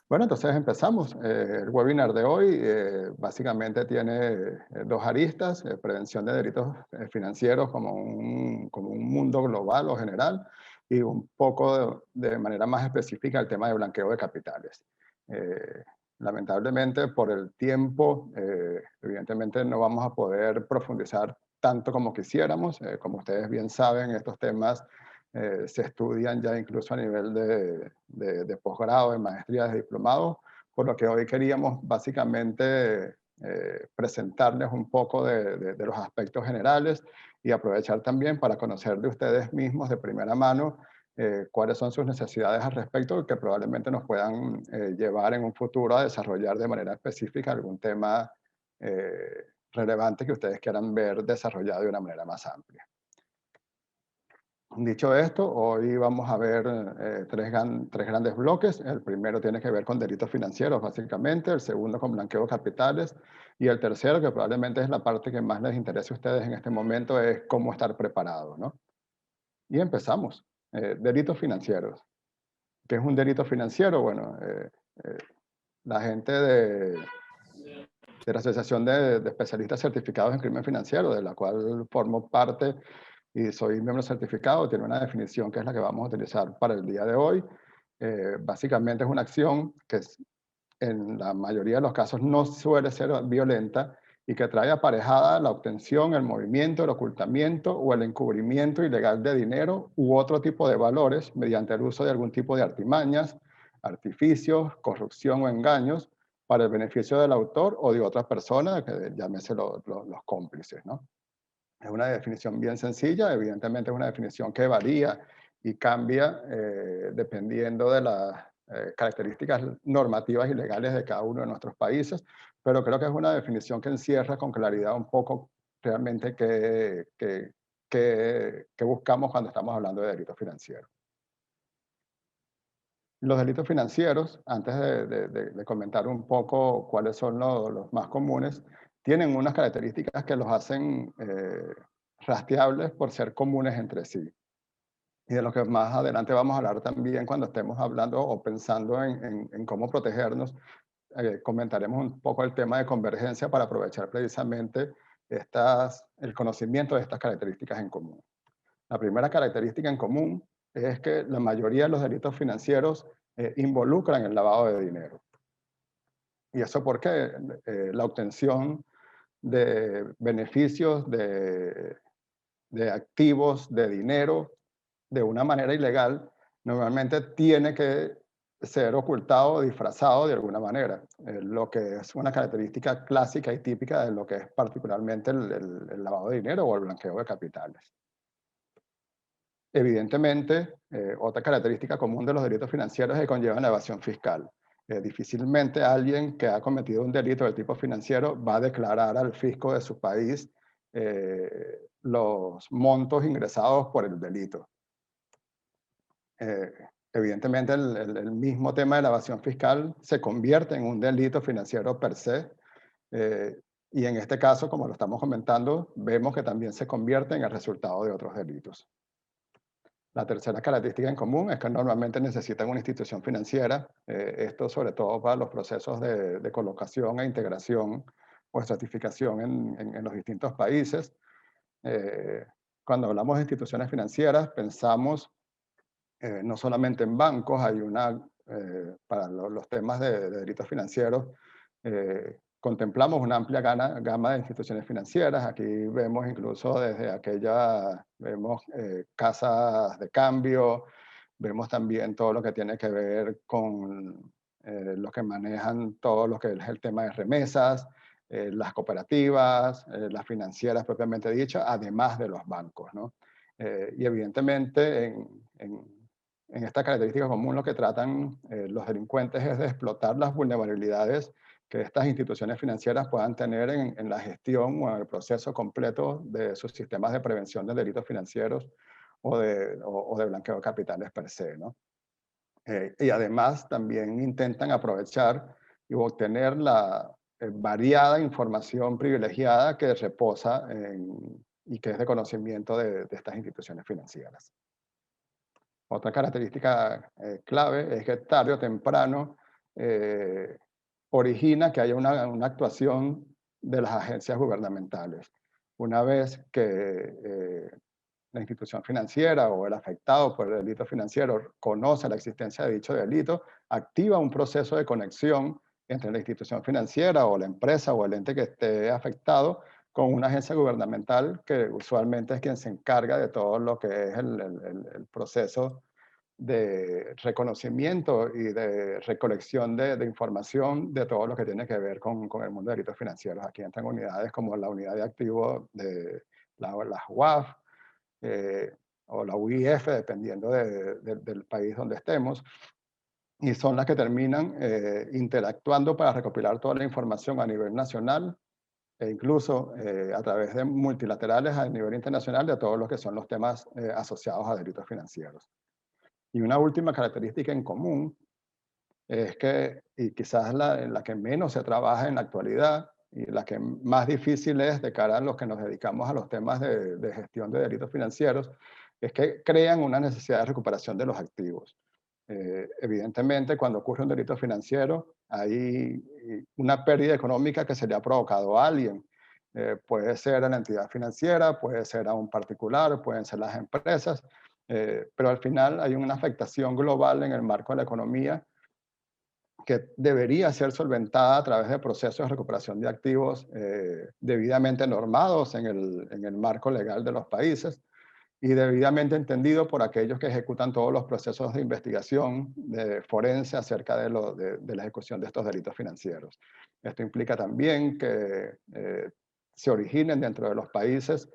Bueno, entonces empezamos. El webinar de hoy básicamente tiene dos aristas: prevención de delitos financieros como un mundo global o general, y un poco de manera más específica el tema de blanqueo de capitales. Eh, Lamentablemente, por el tiempo, evidentemente no vamos a poder profundizar tanto como quisiéramos. Como ustedes bien saben, estos temas se estudian ya incluso a nivel de posgrado, de maestría, de diplomado, por lo que hoy queríamos básicamente presentarles un poco de los aspectos generales y aprovechar también para conocer de ustedes mismos de primera mano cuáles son sus necesidades al respecto y que probablemente nos puedan llevar en un futuro a desarrollar de manera específica algún tema relevante que ustedes quieran ver desarrollado de una manera más amplia. Dicho esto, hoy vamos a ver tres grandes bloques. El primero tiene que ver con delitos financieros, básicamente. El segundo con blanqueo de capitales. Y el tercero, que probablemente es la parte que más les interese a ustedes en este momento, es cómo estar preparado, ¿no? Y empezamos. Delitos financieros. ¿Qué es un delito financiero? Bueno, eh, la gente de la Asociación de Especialistas Certificados en Crimen Financiero, de la cual formo parte y soy miembro certificado, tiene una definición que es la que vamos a utilizar para el día de hoy. Básicamente es una acción que en la mayoría de los casos no suele ser violenta y que trae aparejada la obtención, el movimiento, el ocultamiento o el encubrimiento ilegal de dinero u otro tipo de valores mediante el uso de algún tipo de artimañas, artificios, corrupción o engaños para el beneficio del autor o de otra persona, que llámese los cómplices, ¿no? Es una definición bien sencilla, evidentemente es una definición que varía y cambia dependiendo de las características normativas y legales de cada uno de nuestros países, pero creo que es una definición que encierra con claridad un poco realmente qué buscamos cuando estamos hablando de delitos financieros. Los delitos financieros, antes de comentar un poco cuáles son los más comunes, tienen unas características que los hacen rastreables por ser comunes entre sí. Y de lo que más adelante vamos a hablar también cuando estemos hablando o pensando en cómo protegernos, comentaremos un poco el tema de convergencia para aprovechar precisamente el conocimiento de estas características en común. La primera característica en común es que la mayoría de los delitos financieros involucran el lavado de dinero. ¿Y eso porque la obtención de beneficios, de activos, de dinero, de una manera ilegal, normalmente tiene que ser ocultado o disfrazado de alguna manera, lo que es una característica clásica y típica de lo que es particularmente el lavado de dinero o el blanqueo de capitales. Evidentemente, otra característica común de los delitos financieros es que conllevan la evasión fiscal. Difícilmente alguien que ha cometido un delito del tipo financiero va a declarar al fisco de su país los montos ingresados por el delito. Eh, Evidentemente, el mismo tema de la evasión fiscal se convierte en un delito financiero per se, eh, y en este caso, como lo estamos comentando, vemos que también se convierte en el resultado de otros delitos. La tercera característica en común es que normalmente necesitan una institución financiera, esto sobre todo para los procesos de colocación e integración o estratificación en los distintos países. Eh, Cuando hablamos de instituciones financieras, pensamos no solamente en bancos, hay para los temas de delitos financieros, contemplamos una amplia gama de instituciones financieras. Aquí vemos incluso desde vemos casas de cambio, vemos también todo lo que tiene que ver con los que manejan todo lo que es el tema de remesas, las cooperativas, las financieras propiamente dichas, además de los bancos, ¿no? Y evidentemente en esta característica común lo que tratan los delincuentes es de explotar las vulnerabilidades que estas instituciones financieras puedan tener en la gestión o en el proceso completo de sus sistemas de prevención de delitos financieros o de blanqueo de capitales per se, ¿no? Y además también intentan aprovechar y obtener la variada información privilegiada que reposa y que es de conocimiento de estas instituciones financieras. Otra característica clave es que tarde o temprano origina que haya una actuación de las agencias gubernamentales. Una vez que la institución financiera o el afectado por el delito financiero conoce la existencia de dicho delito, activa un proceso de conexión entre la institución financiera o la empresa o el ente que esté afectado con una agencia gubernamental que usualmente es quien se encarga de todo lo que es el proceso de reconocimiento y de recolección de información de todo lo que tiene que ver con el mundo de delitos financieros. Aquí entran unidades como la unidad de activos de las UAF, o la UIF, dependiendo del país donde estemos, y son las que terminan interactuando para recopilar toda la información a nivel nacional e incluso a través de multilaterales a nivel internacional de todos los que son los temas asociados a delitos financieros. Y una última característica en común es que, y quizás la que menos se trabaja en la actualidad, y la que más difícil es de cara a los que nos dedicamos a los temas de gestión de delitos financieros, es que crean una necesidad de recuperación de los activos. Evidentemente, cuando ocurre un delito financiero, hay una pérdida económica que se le ha provocado a alguien. Puede ser a la entidad financiera, puede ser a un particular, pueden ser las empresas, pero al final hay una afectación global en el marco de la economía que debería ser solventada a través de procesos de recuperación de activos debidamente normados en el marco legal de los países y debidamente entendido por aquellos que ejecutan todos los procesos de investigación de forense acerca de la ejecución de estos delitos financieros. Esto implica también que se originen dentro de los países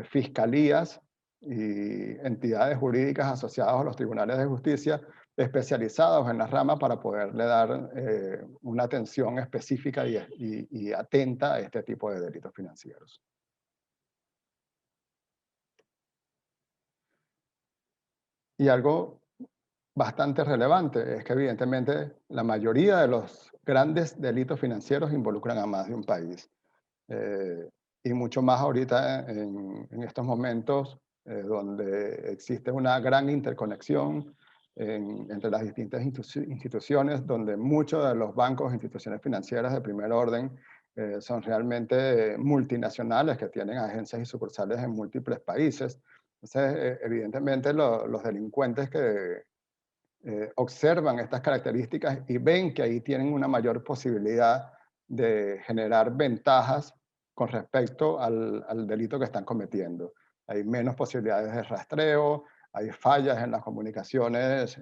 fiscalías y entidades jurídicas asociadas a los tribunales de justicia especializados en la rama para poderle dar una atención específica y atenta a este tipo de delitos financieros. Y algo bastante relevante es que evidentemente la mayoría de los grandes delitos financieros involucran a más de un país. Y mucho más ahorita en estos momentos donde existe una gran interconexión entre las distintas instituciones, donde muchos de los bancos e instituciones financieras de primer orden son realmente multinacionales que tienen agencias y sucursales en múltiples países. Entonces, evidentemente los delincuentes que observan estas características y ven que ahí tienen una mayor posibilidad de generar ventajas con respecto al delito que están cometiendo. Hay menos posibilidades de rastreo, hay fallas en las comunicaciones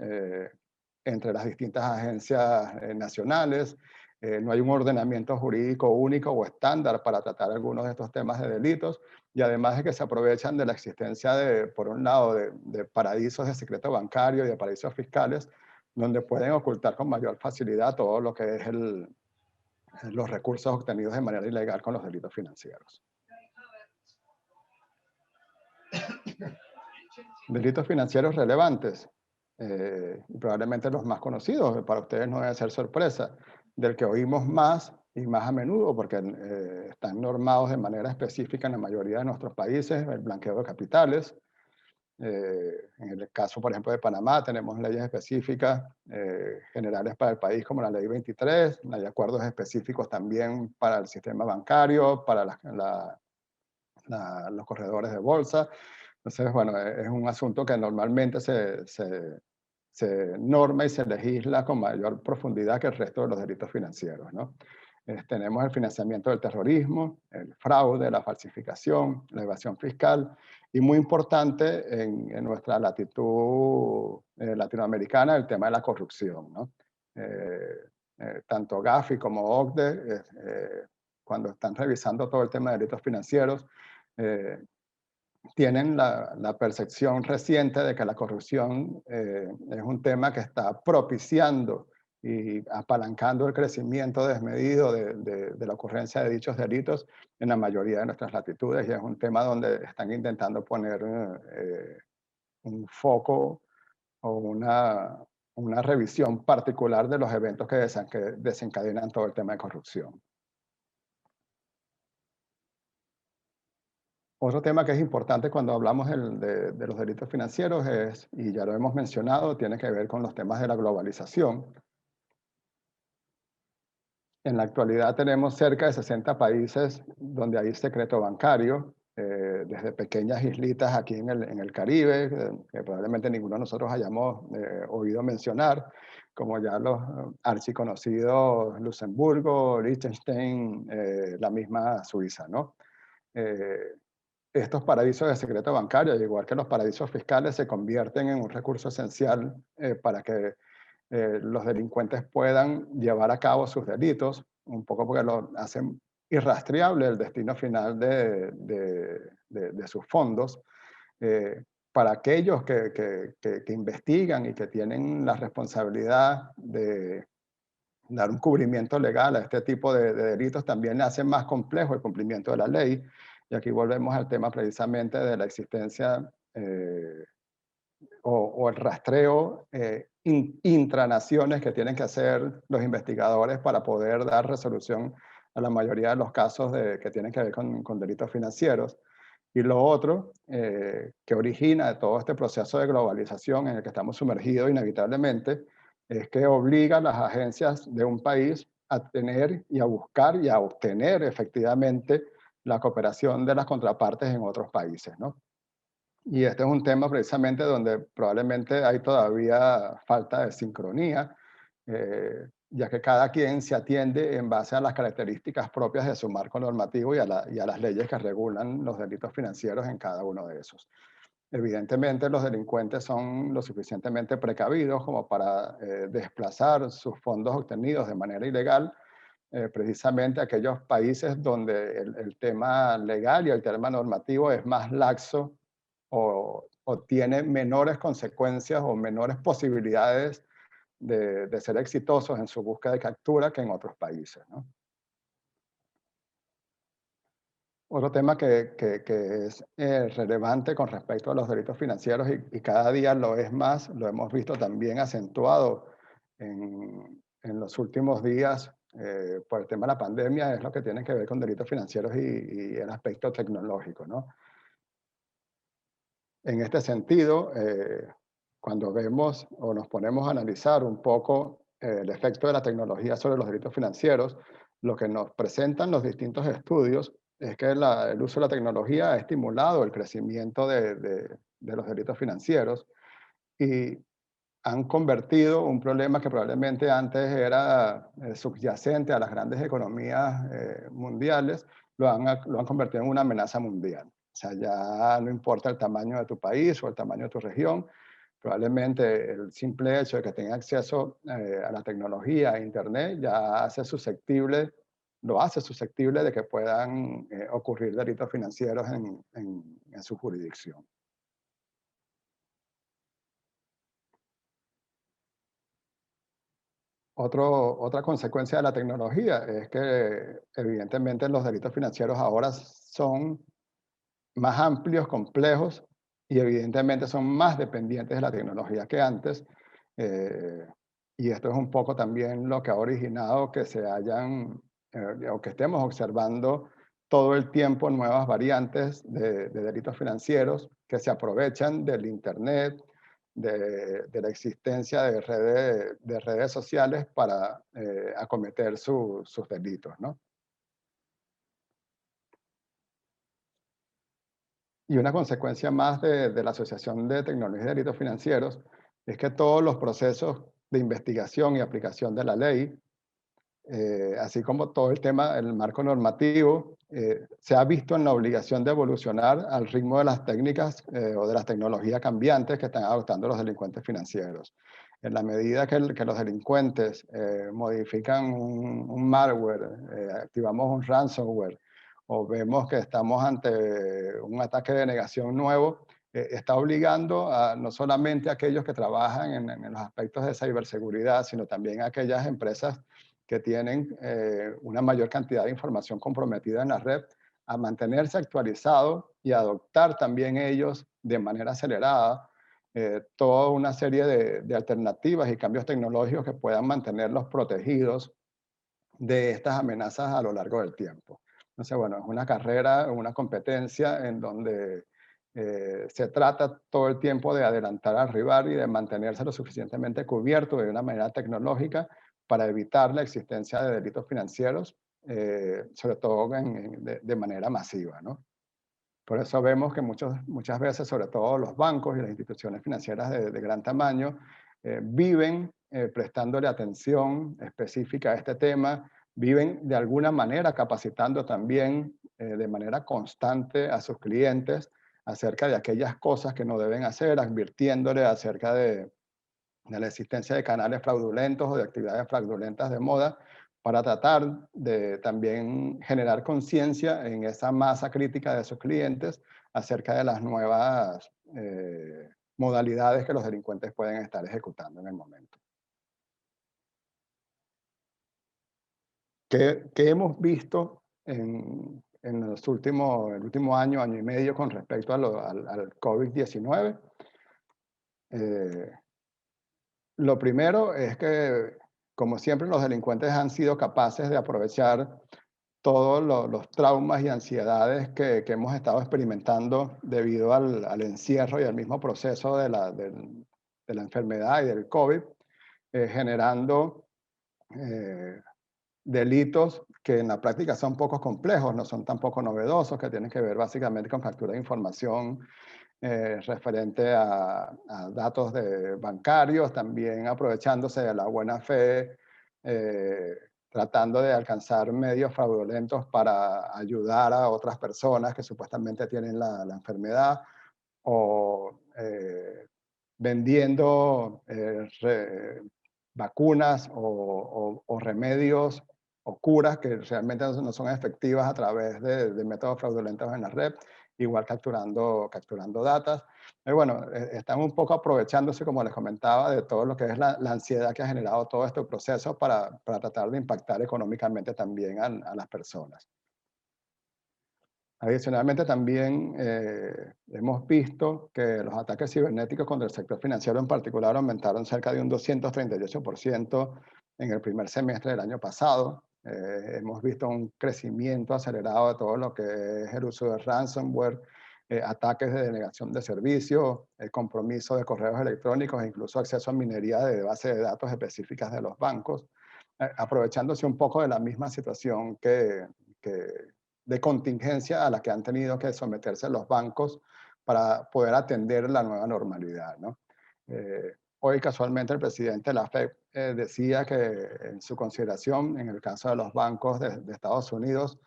entre las distintas agencias nacionales, no hay un ordenamiento jurídico único o estándar para tratar algunos de estos temas de delitos, y además de que se aprovechan de la existencia por un lado, de paraísos de secreto bancario y de paraísos fiscales, donde pueden ocultar con mayor facilidad todo lo que es los recursos obtenidos de manera ilegal con los delitos financieros. Delitos financieros relevantes, probablemente los más conocidos, para ustedes no debe ser sorpresa, del que oímos más y más a menudo, porque están normados de manera específica en la mayoría de nuestros países, el blanqueo de capitales. En el caso, por ejemplo, de Panamá, tenemos leyes específicas generales para el país, como la Ley 23, hay acuerdos específicos también para el sistema bancario, para los corredores de bolsa. Entonces, bueno, es un asunto que normalmente se norma y se legisla con mayor profundidad que el resto de los delitos financieros, ¿no? Tenemos el financiamiento del terrorismo, el fraude, la falsificación, la evasión fiscal, y muy importante en nuestra latitud latinoamericana, el tema de la corrupción, ¿no? Tanto Gafi como OCDE, cuando están revisando todo el tema de delitos financieros, tienen la percepción reciente de que la corrupción es un tema que está propiciando y apalancando el crecimiento desmedido de la ocurrencia de dichos delitos en la mayoría de nuestras latitudes, y es un tema donde están intentando poner un foco o una revisión particular de los eventos que desencadenan todo el tema de corrupción. Otro tema que es importante cuando hablamos de los delitos financieros es, y ya lo hemos mencionado, tiene que ver con los temas de la globalización. En la actualidad tenemos cerca de 60 países donde hay secreto bancario, desde pequeñas islitas aquí en el Caribe, que probablemente ninguno de nosotros hayamos oído mencionar, como ya los archiconocidos Luxemburgo, Liechtenstein, la misma Suiza, ¿no? Eh, Estos paraísos de secreto bancario, al igual que los paraísos fiscales, se convierten en un recurso esencial para que los delincuentes puedan llevar a cabo sus delitos, un poco porque lo hacen irrastreable el destino final de sus fondos. Para aquellos que investigan y que tienen la responsabilidad de dar un cubrimiento legal a este tipo de delitos, también hace más complejo el cumplimiento de la ley. Y aquí volvemos al tema precisamente de la existencia o el rastreo intranaciones que tienen que hacer los investigadores para poder dar resolución a la mayoría de los casos que tienen que ver con delitos financieros. Y lo otro que origina de todo este proceso de globalización en el que estamos sumergidos inevitablemente es que obliga a las agencias de un país a tener y a buscar y a obtener efectivamente la cooperación de las contrapartes en otros países, ¿no? Y este es un tema precisamente donde probablemente hay todavía falta de sincronía, ya que cada quien se atiende en base a las características propias de su marco normativo y a las leyes que regulan los delitos financieros en cada uno de esos. Evidentemente, los delincuentes son lo suficientemente precavidos como para desplazar sus fondos obtenidos de manera ilegal, precisamente a aquellos países donde el tema legal y el tema normativo es más laxo o tiene menores consecuencias o menores posibilidades de ser exitosos en su búsqueda de captura que en otros países, ¿no? Otro tema que es relevante con respecto a los delitos financieros y cada día lo es más, lo hemos visto también acentuado en los últimos días por el tema de la pandemia, es lo que tiene que ver con delitos financieros y el aspecto tecnológico, ¿no? En este sentido, cuando vemos o nos ponemos a analizar un poco el efecto de la tecnología sobre los delitos financieros, lo que nos presentan los distintos estudios es que el uso de la tecnología ha estimulado el crecimiento de los delitos financieros y han convertido un problema que probablemente antes era subyacente a las grandes economías mundiales, lo han convertido en una amenaza mundial. O sea, ya no importa el tamaño de tu país o el tamaño de tu región, probablemente el simple hecho de que tenga acceso a la tecnología, a Internet, ya lo hace susceptible de que puedan ocurrir delitos financieros en su jurisdicción. Otra consecuencia de la tecnología es que evidentemente los delitos financieros ahora son más amplios, complejos y evidentemente son más dependientes de la tecnología que antes. eh, y esto es un poco también lo que ha originado que se hayan o que estemos observando todo el tiempo nuevas variantes de delitos financieros que se aprovechan del Internet, de la existencia de redes sociales para acometer sus delitos, ¿no? Y una consecuencia más de la Asociación de Tecnología y Delitos Financieros es que todos los procesos de investigación y aplicación de la ley, así como todo el tema, el marco normativo, se ha visto en la obligación de evolucionar al ritmo de las técnicas o de las tecnologías cambiantes que están adoptando los delincuentes financieros. En la medida que los delincuentes modifican un malware, activamos un ransomware, o vemos que estamos ante un ataque de negación nuevo, está obligando a no solamente a aquellos que trabajan en los aspectos de ciberseguridad, sino también a aquellas empresas que tienen una mayor cantidad de información comprometida en la red, a mantenerse actualizados y adoptar también ellos de manera acelerada toda una serie de alternativas y cambios tecnológicos que puedan mantenerlos protegidos de estas amenazas a lo largo del tiempo. Entonces, bueno, es una carrera, una competencia en donde se trata todo el tiempo de adelantar al rival y de mantenerse lo suficientemente cubierto de una manera tecnológica para evitar la existencia de delitos financieros, sobre todo de manera masiva, ¿no? Por eso vemos que muchas veces, sobre todo los bancos y las instituciones financieras de gran tamaño, viven prestándole atención específica a este tema, viven de alguna manera capacitando también de manera constante a sus clientes acerca de aquellas cosas que no deben hacer, advirtiéndole acerca de la existencia de canales fraudulentos o de actividades fraudulentas de moda, para tratar de también generar conciencia en esa masa crítica de sus clientes acerca de las nuevas modalidades que los delincuentes pueden estar ejecutando en el momento. ¿Qué hemos visto en el último año, año y medio con respecto al COVID-19? Lo primero es que, como siempre, los delincuentes han sido capaces de aprovechar todos los traumas y ansiedades que hemos estado experimentando debido al encierro y al mismo proceso de la enfermedad y del COVID, generando eh, delitos que en la práctica son poco complejos, no son tampoco novedosos, que tienen que ver básicamente con captura de información referente a datos bancarios, también aprovechándose de la buena fe, tratando de alcanzar medios fraudulentos para ayudar a otras personas que supuestamente tienen la enfermedad, o vendiendo vacunas o remedios o curas que realmente no son efectivas a través de métodos fraudulentos en la red, igual capturando datos. Bueno, están un poco aprovechándose, como les comentaba, de todo lo que es la ansiedad que ha generado todo este proceso para tratar de impactar económicamente también a las personas. Adicionalmente, también hemos visto que los ataques cibernéticos contra el sector financiero en particular aumentaron cerca de un 238% en el primer semestre del año pasado. Hemos visto un crecimiento acelerado de todo lo que es el uso de ransomware, ataques de denegación de servicios, el compromiso de correos electrónicos e incluso acceso a minería de bases de datos específicas de los bancos, aprovechándose un poco de la misma situación de contingencia a la que han tenido que someterse los bancos para poder atender la nueva normalidad, ¿no? Hoy casualmente el presidente de la FED decía que en su consideración, en el caso de los bancos de Estados Unidos,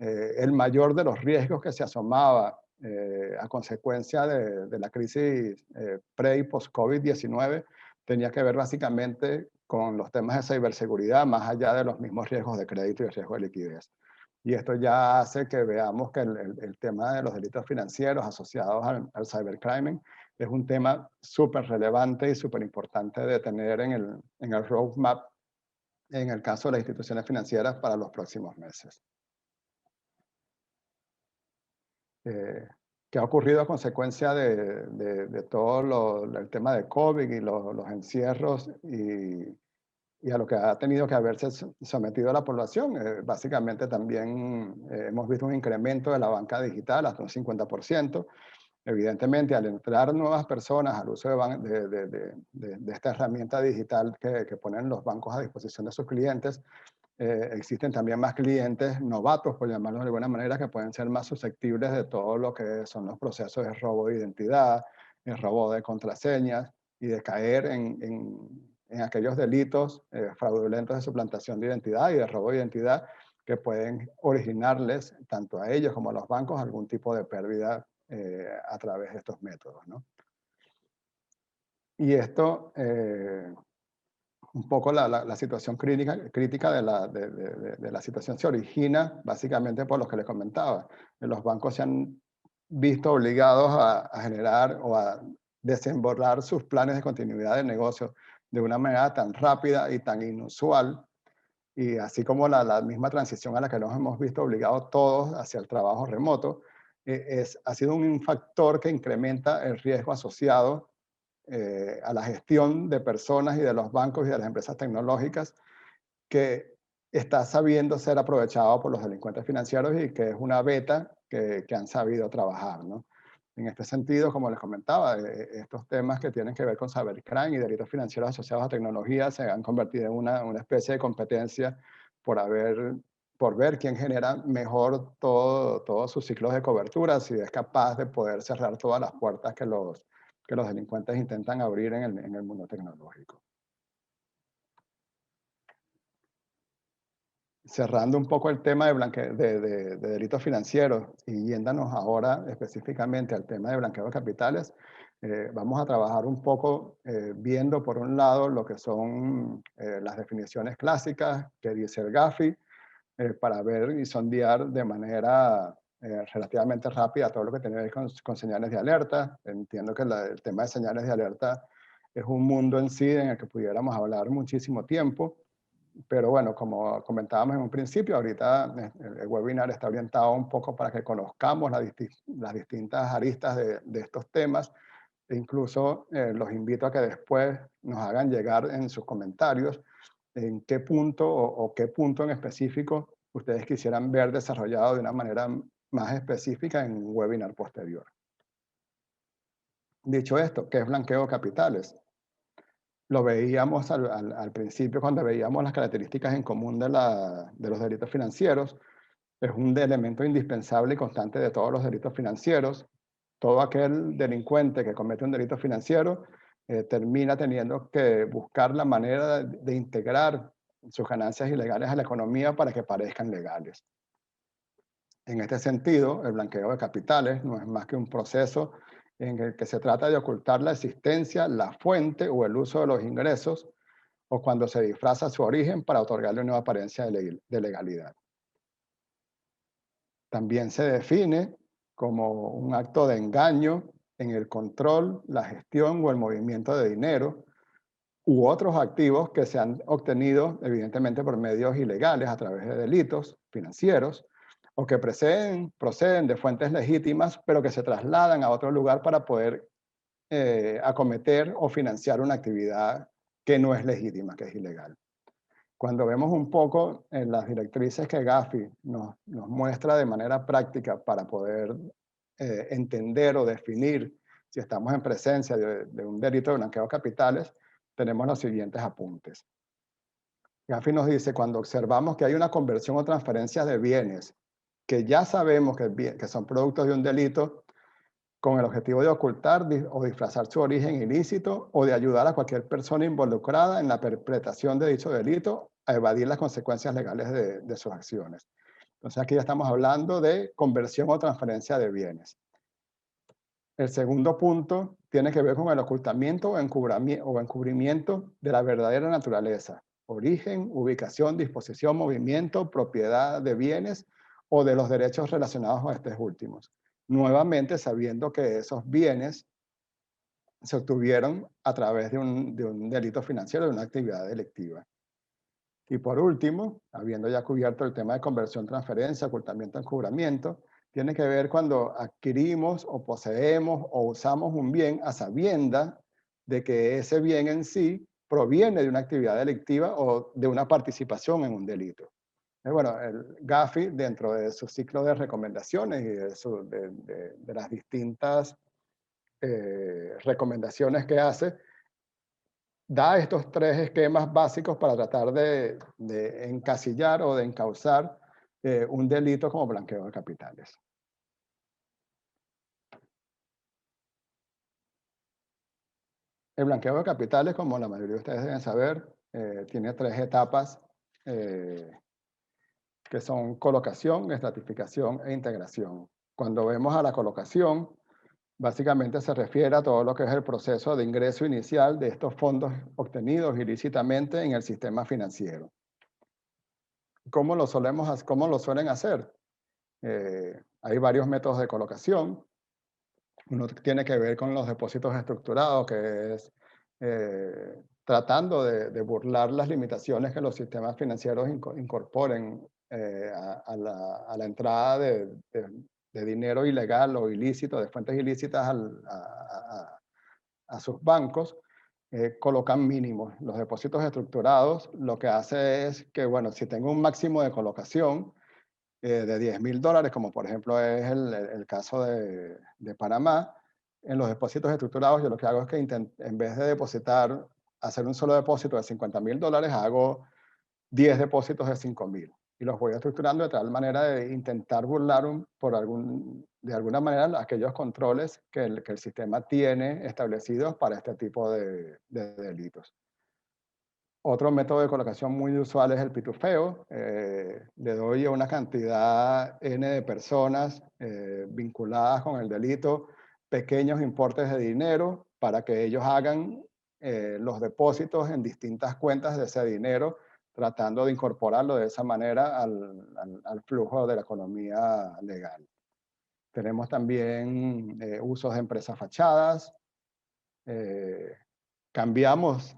el mayor de los riesgos que se asomaba a consecuencia de la crisis pre y post-COVID-19 tenía que ver básicamente con los temas de ciberseguridad, más allá de los mismos riesgos de crédito y riesgo de liquidez. Y esto ya hace que veamos que el tema de los delitos financieros asociados al cybercrime es un tema súper relevante y súper importante de tener en el roadmap en el caso de las instituciones financieras para los próximos meses. ¿Qué ha ocurrido a consecuencia de todo el tema de COVID y los encierros y a lo que ha tenido que haberse sometido a la población? Básicamente también hemos visto un incremento de la banca digital hasta un 50%. Evidentemente, al entrar nuevas personas al uso de esta herramienta digital que ponen los bancos a disposición de sus clientes, existen también más clientes novatos, por llamarlo de alguna manera, que pueden ser más susceptibles de todo lo que son los procesos de robo de identidad, el robo de contraseñas y de caer en aquellos delitos fraudulentos de suplantación de identidad y de robo de identidad que pueden originarles tanto a ellos como a los bancos algún tipo de pérdida a través de estos métodos, ¿no? Y esto, un poco la situación crítica de la situación se origina básicamente por lo que les comentaba. Los bancos se han visto obligados a generar o a desembolar sus planes de continuidad de negocio de una manera tan rápida y tan inusual, y así como la misma transición a la que nos hemos visto obligados todos hacia el trabajo remoto, ha sido un factor que incrementa el riesgo asociado a la gestión de personas y de los bancos y de las empresas tecnológicas, que está sabiendo ser aprovechado por los delincuentes financieros y que es una beta que han sabido trabajar, ¿no? En este sentido, como les comentaba, estos temas que tienen que ver con cybercrime y delitos financieros asociados a tecnología se han convertido en una especie de competencia por, por ver quién genera mejor todos sus ciclos de cobertura, si es capaz de poder cerrar todas las puertas que los delincuentes intentan abrir en el mundo tecnológico. Cerrando un poco el tema de delitos financieros y yéndonos ahora específicamente al tema de blanqueo de capitales, vamos a trabajar un poco viendo por un lado lo que son las definiciones clásicas que dice el GAFI, para ver y sondear de manera relativamente rápida todo lo que tiene que ver con señales de alerta. Entiendo que el tema de señales de alerta es un mundo en sí en el que pudiéramos hablar muchísimo tiempo. Pero bueno, como comentábamos en un principio, ahorita el webinar está orientado un poco para que conozcamos las distintas aristas de estos temas. E incluso los invito a que después nos hagan llegar en sus comentarios en qué punto o qué punto en específico ustedes quisieran ver desarrollado de una manera más específica en un webinar posterior. Dicho esto, ¿qué es blanqueo de capitales? Lo veíamos al principio cuando veíamos las características en común de los delitos financieros. Es un elemento indispensable y constante de todos los delitos financieros. Todo aquel delincuente que comete un delito financiero termina teniendo que buscar la manera de integrar sus ganancias ilegales a la economía para que parezcan legales. En este sentido, el blanqueo de capitales no es más que un proceso en el que se trata de ocultar la existencia, la fuente o el uso de los ingresos, o cuando se disfraza su origen para otorgarle una apariencia de legalidad. También se define como un acto de engaño en el control, la gestión o el movimiento de dinero u otros activos que se han obtenido evidentemente por medios ilegales a través de delitos financieros o que proceden de fuentes legítimas pero que se trasladan a otro lugar para poder acometer o financiar una actividad que no es legítima, que es ilegal. Cuando vemos un poco en las directrices que Gafi nos muestra de manera práctica para poder entender o definir si estamos en presencia de un delito de blanqueo de capitales, tenemos los siguientes apuntes. Gafi nos dice, cuando observamos que hay una conversión o transferencia de bienes que ya sabemos que son productos de un delito, con el objetivo de ocultar o disfrazar su origen ilícito o de ayudar a cualquier persona involucrada en la perpetración de dicho delito a evadir las consecuencias legales de sus acciones. Entonces aquí ya estamos hablando de conversión o transferencia de bienes. El segundo punto tiene que ver con el ocultamiento o encubrimiento de la verdadera naturaleza, origen, ubicación, disposición, movimiento, propiedad de bienes o de los derechos relacionados con estos últimos. Nuevamente sabiendo que esos bienes se obtuvieron a través de un delito financiero, de una actividad delictiva. Y por último, habiendo ya cubierto el tema de conversión, transferencia, ocultamiento, encubrimiento, tiene que ver cuando adquirimos o poseemos o usamos un bien a sabienda de que ese bien en sí proviene de una actividad delictiva o de una participación en un delito. Bueno, el GAFI, dentro de su ciclo de recomendaciones y de las distintas recomendaciones que hace, da estos tres esquemas básicos para tratar de encasillar o de encauzar un delito como blanqueo de capitales. El blanqueo de capitales, como la mayoría de ustedes deben saber, tiene tres etapas que son colocación, estratificación e integración. Cuando vemos a la colocación, básicamente se refiere a todo lo que es el proceso de ingreso inicial de estos fondos obtenidos ilícitamente en el sistema financiero. ¿Cómo lo suelen hacer? Hay varios métodos de colocación. Uno tiene que ver con los depósitos estructurados, que es tratando de burlar las limitaciones que los sistemas financieros incorporen a la entrada de dinero ilegal o ilícito, de fuentes ilícitas a sus bancos. Colocan mínimos. Los depósitos estructurados lo que hace es que, bueno, si tengo un máximo de colocación, de $10.000, como por ejemplo es el caso de Panamá. En los depósitos estructurados, yo lo que hago es que en vez de depositar, hacer un solo depósito de $50.000, hago 10 depósitos de 5.000 y los voy estructurando de tal manera de intentar burlar de alguna manera aquellos controles que el sistema tiene establecidos para este tipo de delitos. Otro método de colocación muy usual es el pitufeo. Le doy a una cantidad N de personas vinculadas con el delito pequeños importes de dinero para que ellos hagan los depósitos en distintas cuentas de ese dinero, tratando de incorporarlo de esa manera al flujo de la economía legal. Tenemos también usos de empresas fachadas. eh, Cambiamos,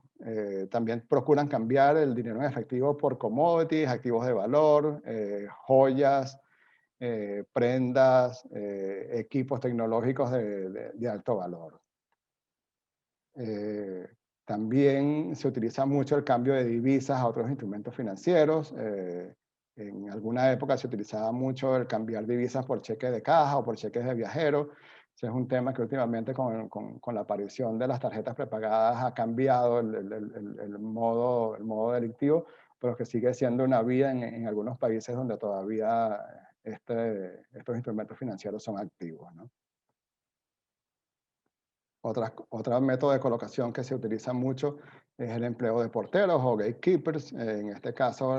también procuran cambiar el dinero en efectivo por commodities, activos de valor, joyas, prendas, equipos tecnológicos de alto valor. Eh, También se utiliza mucho el cambio de divisas a otros instrumentos financieros. En alguna época se utilizaba mucho el cambiar divisas por cheques de caja o por cheques de viajero. Ese es un tema que últimamente con la aparición de las tarjetas prepagadas ha cambiado el modo delictivo, pero que sigue siendo una vía en algunos países donde todavía estos instrumentos financieros son activos, ¿no? Otro método de colocación que se utiliza mucho es el empleo de porteros o gatekeepers. En este caso,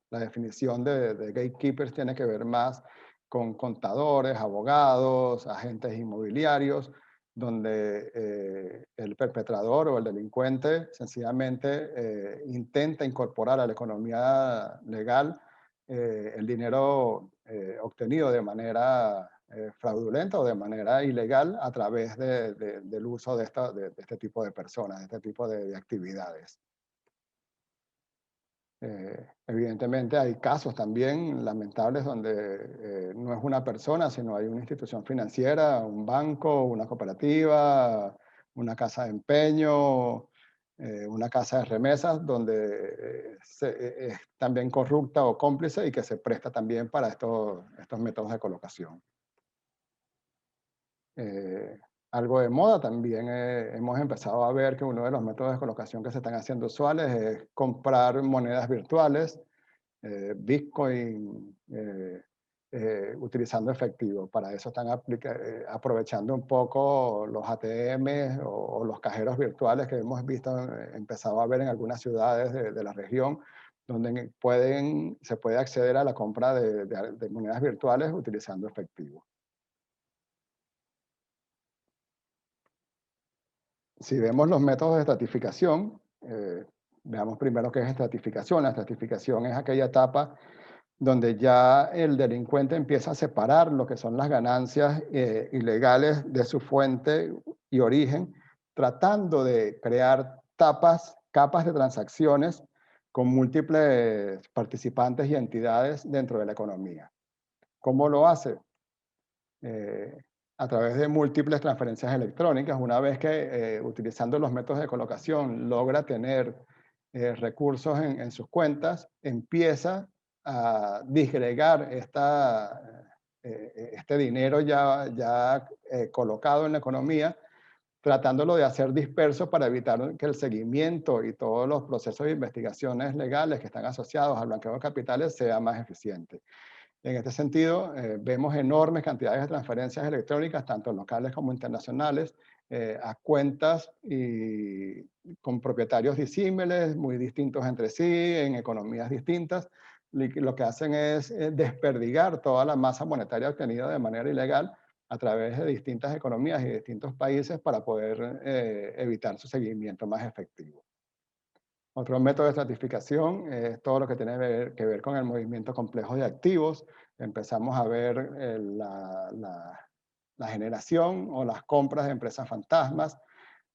la definición de gatekeepers tiene que ver más con contadores, abogados, agentes inmobiliarios, donde el perpetrador o el delincuente sencillamente intenta incorporar a la economía legal el dinero obtenido de manera fraudulenta o de manera ilegal a través del uso de este tipo de personas, de este tipo de actividades. Evidentemente hay casos también lamentables donde no es una persona, sino hay una institución financiera, un banco, una cooperativa, una casa de empeño, una casa de remesas, donde es también corrupta o cómplice y que se presta también para estos métodos de colocación. Eh, Algo de moda también, hemos empezado a ver que uno de los métodos de colocación que se están haciendo usuales es comprar monedas virtuales, Bitcoin, utilizando efectivo. Para eso están aprovechando un poco los ATM o los cajeros virtuales que hemos visto, empezado a ver en algunas ciudades de la región, donde se puede acceder a la compra de monedas virtuales utilizando efectivo. Si vemos los métodos de estratificación, veamos primero qué es estratificación. La estratificación es aquella etapa donde ya el delincuente empieza a separar lo que son las ganancias ilegales de su fuente y origen, tratando de crear capas de transacciones con múltiples participantes y entidades dentro de la economía. ¿Cómo lo hace? eh, a través de múltiples transferencias electrónicas, una vez que utilizando los métodos de colocación logra tener recursos en sus cuentas, empieza a disgregar este dinero ya colocado en la economía, tratándolo de hacer disperso para evitar que el seguimiento y todos los procesos de investigaciones legales que están asociados al blanqueo de capitales sea más eficiente. En este sentido, vemos enormes cantidades de transferencias electrónicas, tanto locales como internacionales, a cuentas y con propietarios disímiles, muy distintos entre sí, en economías distintas. Lo que hacen es desperdigar toda la masa monetaria obtenida de manera ilegal a través de distintas economías y distintos países para poder evitar su seguimiento más efectivo. Otro método de estratificación es todo lo que tiene que ver con el movimiento complejo de activos. Empezamos a ver la generación o las compras de empresas fantasmas.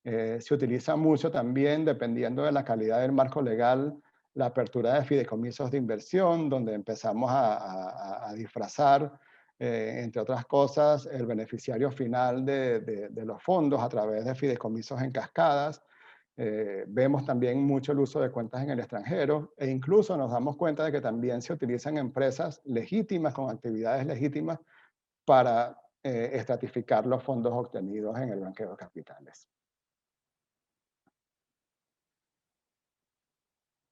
Se utiliza mucho también, dependiendo de la calidad del marco legal, la apertura de fideicomisos de inversión, donde empezamos a disfrazar, entre otras cosas, el beneficiario final de los fondos a través de fideicomisos en cascadas, Vemos también mucho el uso de cuentas en el extranjero e incluso nos damos cuenta de que también se utilizan empresas legítimas con actividades legítimas para estratificar los fondos obtenidos en el blanqueo de capitales.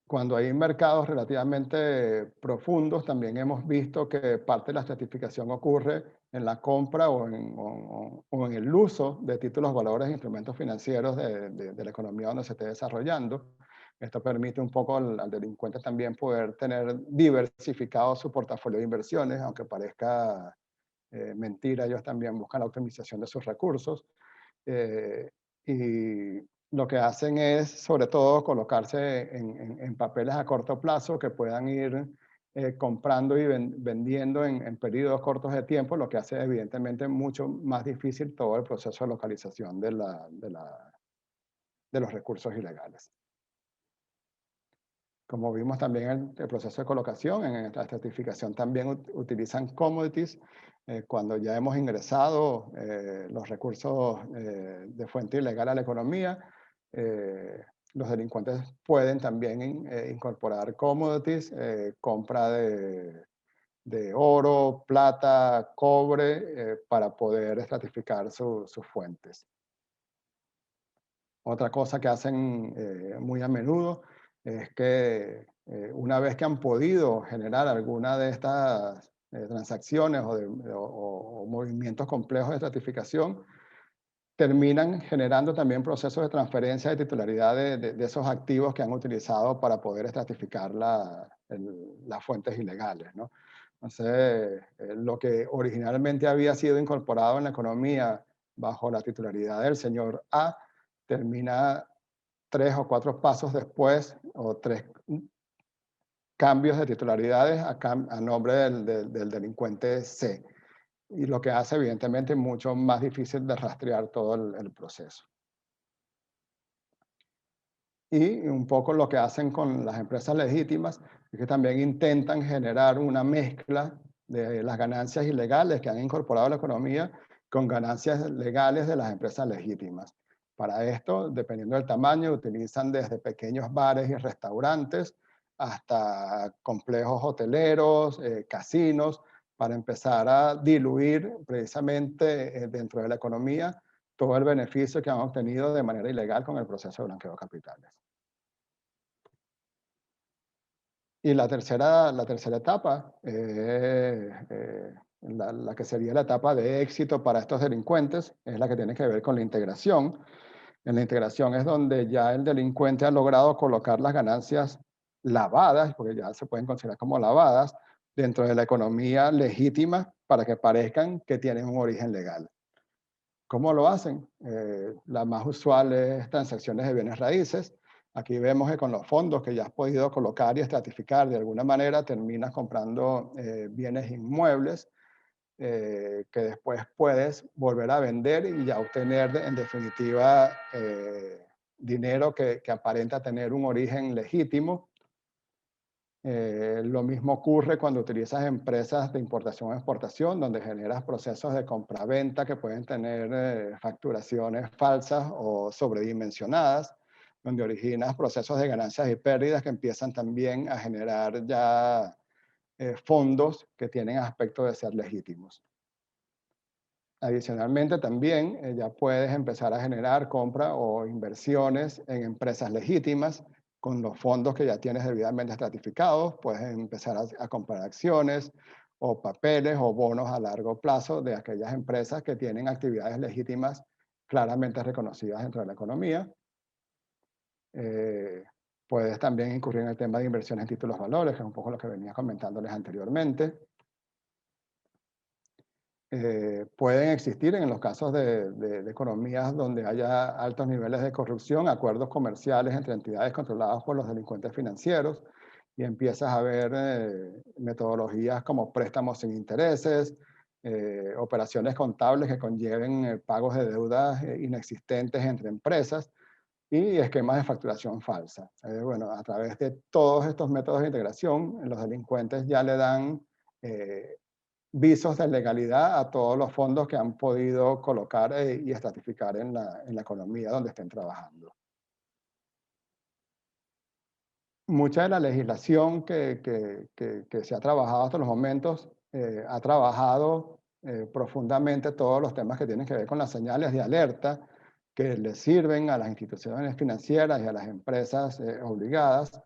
Cuando hay mercados relativamente profundos, también hemos visto que parte de la estratificación ocurre en la compra o en el uso de títulos, valores e instrumentos financieros de la economía donde se esté desarrollando. Esto permite un poco al delincuente también poder tener diversificado su portafolio de inversiones, aunque parezca mentira, ellos también buscan la optimización de sus recursos. eh, y lo que hacen es, sobre todo, colocarse en papeles a corto plazo que puedan ir comprando y vendiendo en periodos cortos de tiempo, lo que hace evidentemente mucho más difícil todo el proceso de localización de los recursos ilegales. Como vimos también en el proceso de colocación, en la estratificación también utilizan commodities. Cuando ya hemos ingresado los recursos de fuente ilegal a la economía, los delincuentes pueden también incorporar commodities, compra de oro, plata, cobre, para poder estratificar sus fuentes. Otra cosa que hacen muy a menudo es que una vez que han podido generar alguna de estas transacciones o movimientos complejos de estratificación, terminan generando también procesos de transferencia de titularidad de esos activos que han utilizado para poder estratificar las fuentes ilegales, ¿no? Entonces, lo que originalmente había sido incorporado en la economía bajo la titularidad del señor A, termina 3 o 4 pasos después, o 3 cambios de titularidades a nombre del delincuente C. Y lo que hace evidentemente mucho más difícil de rastrear todo el proceso. Y un poco lo que hacen con las empresas legítimas es que también intentan generar una mezcla de las ganancias ilegales que han incorporado a la economía con ganancias legales de las empresas legítimas. Para esto, dependiendo del tamaño, utilizan desde pequeños bares y restaurantes hasta complejos hoteleros, casinos, para empezar a diluir precisamente dentro de la economía todo el beneficio que han obtenido de manera ilegal con el proceso de blanqueo de capitales. Y la tercera etapa, la que sería la etapa de éxito para estos delincuentes, es la que tiene que ver con la integración. En la integración es donde ya el delincuente ha logrado colocar las ganancias lavadas, porque ya se pueden considerar como lavadas, dentro de la economía legítima para que parezcan que tienen un origen legal. ¿Cómo lo hacen? La más usual es transacciones de bienes raíces. Aquí vemos que con los fondos que ya has podido colocar y estratificar, de alguna manera terminas comprando bienes inmuebles que después puedes volver a vender y ya obtener en definitiva dinero que aparenta tener un origen legítimo. Lo mismo ocurre cuando utilizas empresas de importación o exportación, donde generas procesos de compra-venta que pueden tener facturaciones falsas o sobredimensionadas, donde originas procesos de ganancias y pérdidas que empiezan también a generar ya fondos que tienen aspecto de ser legítimos. Adicionalmente, también ya puedes empezar a generar compra o inversiones en empresas legítimas con los fondos que ya tienes debidamente estratificados. Puedes empezar a comprar acciones o papeles o bonos a largo plazo de aquellas empresas que tienen actividades legítimas claramente reconocidas dentro de la economía. Eh, Puedes también incurrir en el tema de inversiones en títulos valores, que es un poco lo que venía comentándoles anteriormente. Pueden existir en los casos de economías donde haya altos niveles de corrupción, acuerdos comerciales entre entidades controladas por los delincuentes financieros, y empiezas a ver metodologías como préstamos sin intereses, operaciones contables que conlleven pagos de deudas inexistentes entre empresas y esquemas de facturación falsa. Bueno, a través de todos estos métodos de integración, los delincuentes ya le dan visos de legalidad a todos los fondos que han podido colocar y estratificar en la economía donde estén trabajando. mucha de la legislación que se ha trabajado hasta los momentos ha trabajado profundamente todos los temas que tienen que ver con las señales de alerta que le sirven a las instituciones financieras y a las empresas obligadas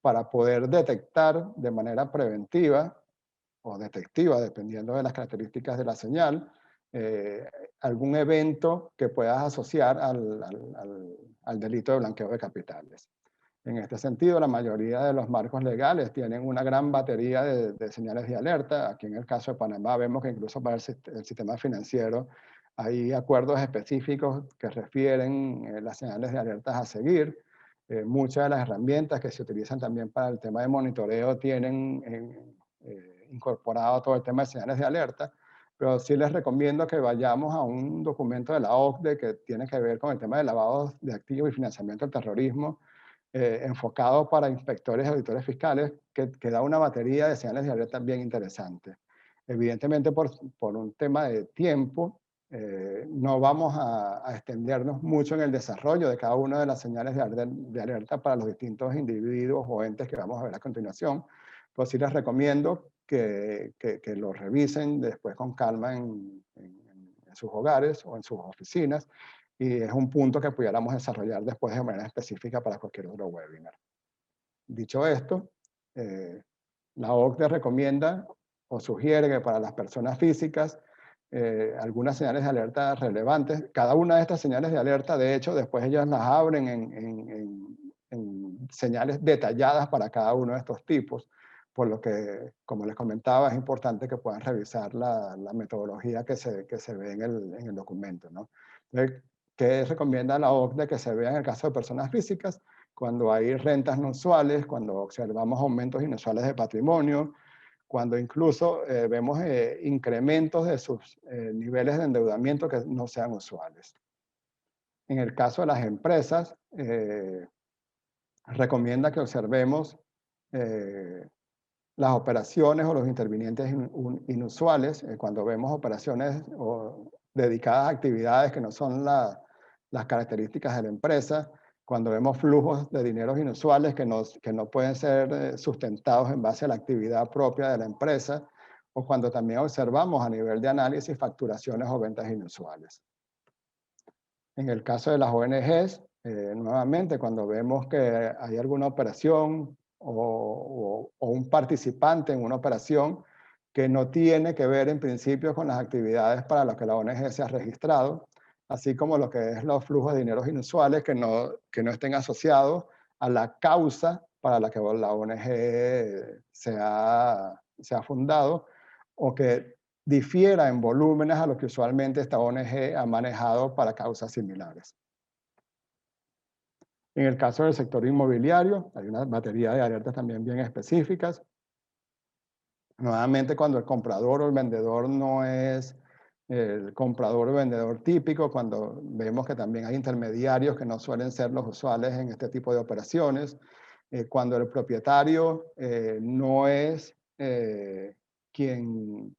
para poder detectar de manera preventiva o detectiva, dependiendo de las características de la señal, eh, algún evento que puedas asociar al delito de blanqueo de capitales. En este sentido, la mayoría de los marcos legales tienen una gran batería de señales de alerta. Aquí en el caso de Panamá vemos que incluso para el sistema financiero hay acuerdos específicos que refieren las señales de alertas a seguir. Muchas de las herramientas que se utilizan también para el tema de monitoreo tienen incorporado todo el tema de señales de alerta, pero sí les recomiendo que vayamos a un documento de la OCDE que tiene que ver con el tema de lavado de activos y financiamiento del terrorismo, enfocado para inspectores y auditores fiscales, que da una batería de señales de alerta bien interesante. Evidentemente, por un tema de tiempo, no vamos a extendernos mucho en el desarrollo de cada una de las señales de alerta para los distintos individuos o entes que vamos a ver a continuación, pero sí les recomiendo que lo revisen después con calma en sus hogares o en sus oficinas, y es un punto que pudiéramos desarrollar después de manera específica para cualquier otro webinar. Dicho esto, la OCDE recomienda o sugiere que para las personas físicas algunas señales de alerta relevantes, cada una de estas señales de alerta, de hecho, después ellas las abren en señales detalladas para cada uno de estos tipos, por lo que, como les comentaba, es importante que puedan revisar la metodología que se ve en el documento, ¿no? Entonces, ¿qué recomienda la OCDE que se vea en el caso de personas físicas? Cuando hay rentas no usuales, cuando observamos aumentos inusuales de patrimonio, cuando incluso vemos incrementos de sus niveles de endeudamiento que no sean usuales. En el caso de las empresas, recomienda que observemos las operaciones o los intervinientes inusuales, cuando vemos operaciones dedicadas a actividades que no son las características de la empresa, cuando vemos flujos de dineros inusuales que no pueden ser sustentados en base a la actividad propia de la empresa, o cuando también observamos a nivel de análisis facturaciones o ventas inusuales. En el caso de las ONGs, nuevamente, cuando vemos que hay alguna operación o un participante en una operación que no tiene que ver en principio con las actividades para las que la ONG se ha registrado, así como lo que es los flujos de dineros inusuales que no estén asociados a la causa para la que la ONG se ha fundado, o que difiera en volúmenes a lo que usualmente esta ONG ha manejado para causas similares. En el caso del sector inmobiliario, hay una batería de alertas también bien específicas. Nuevamente, cuando el comprador o el vendedor no es el comprador o vendedor típico, cuando vemos que también hay intermediarios que no suelen ser los usuales en este tipo de operaciones, cuando el propietario no es quien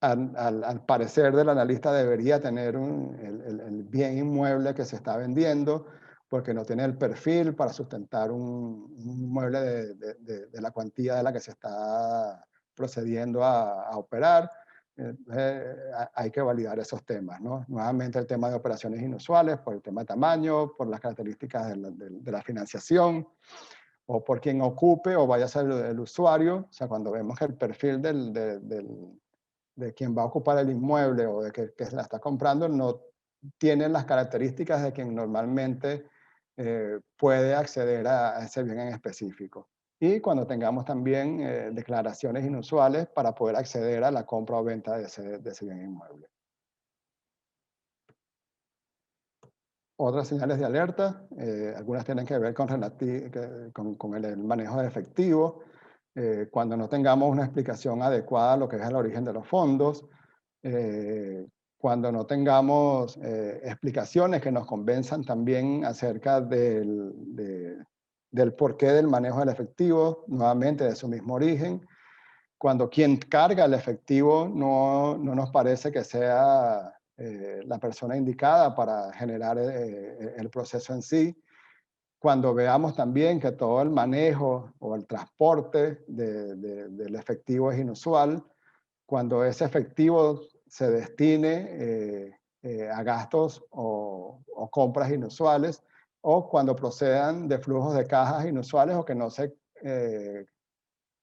al parecer del analista debería tener el bien inmueble que se está vendiendo, porque no tiene el perfil para sustentar un inmueble de la cuantía de la que se está procediendo a operar. Hay que validar esos temas, ¿no? Nuevamente el tema de operaciones inusuales, por el tema de tamaño, por las características de la financiación, o por quien ocupe o vaya a ser el usuario. O sea, cuando vemos que el perfil de quien va a ocupar el inmueble o de que la está comprando no tienen las características de quien normalmente puede acceder a ese bien en específico. Y cuando tengamos también declaraciones inusuales para poder acceder a la compra o venta de ese bien inmueble. Otras señales de alerta, algunas tienen que ver con el manejo de efectivo, cuando no tengamos una explicación adecuada a lo que es el origen de los fondos, cuando no tengamos explicaciones que nos convenzan también acerca del porqué del manejo del efectivo, nuevamente de su mismo origen, cuando quien carga el efectivo no nos parece que sea la persona indicada para generar el proceso en sí, Cuando veamos también que todo el manejo o el transporte del efectivo es inusual, cuando ese efectivo se destine a gastos o compras inusuales, o cuando procedan de flujos de cajas inusuales o que no se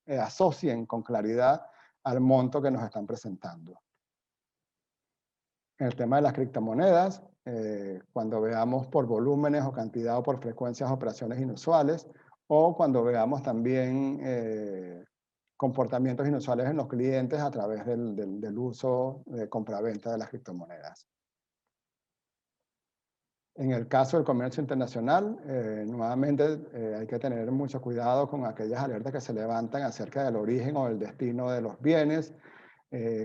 asocien con claridad al monto que nos están presentando. En el tema de las criptomonedas, cuando veamos por volúmenes o cantidad o por frecuencias operaciones inusuales, o cuando veamos también comportamientos inusuales en los clientes a través del uso de compraventa de las criptomonedas. En el caso del comercio internacional, nuevamente hay que tener mucho cuidado con aquellas alertas que se levantan acerca del origen o del destino de los bienes,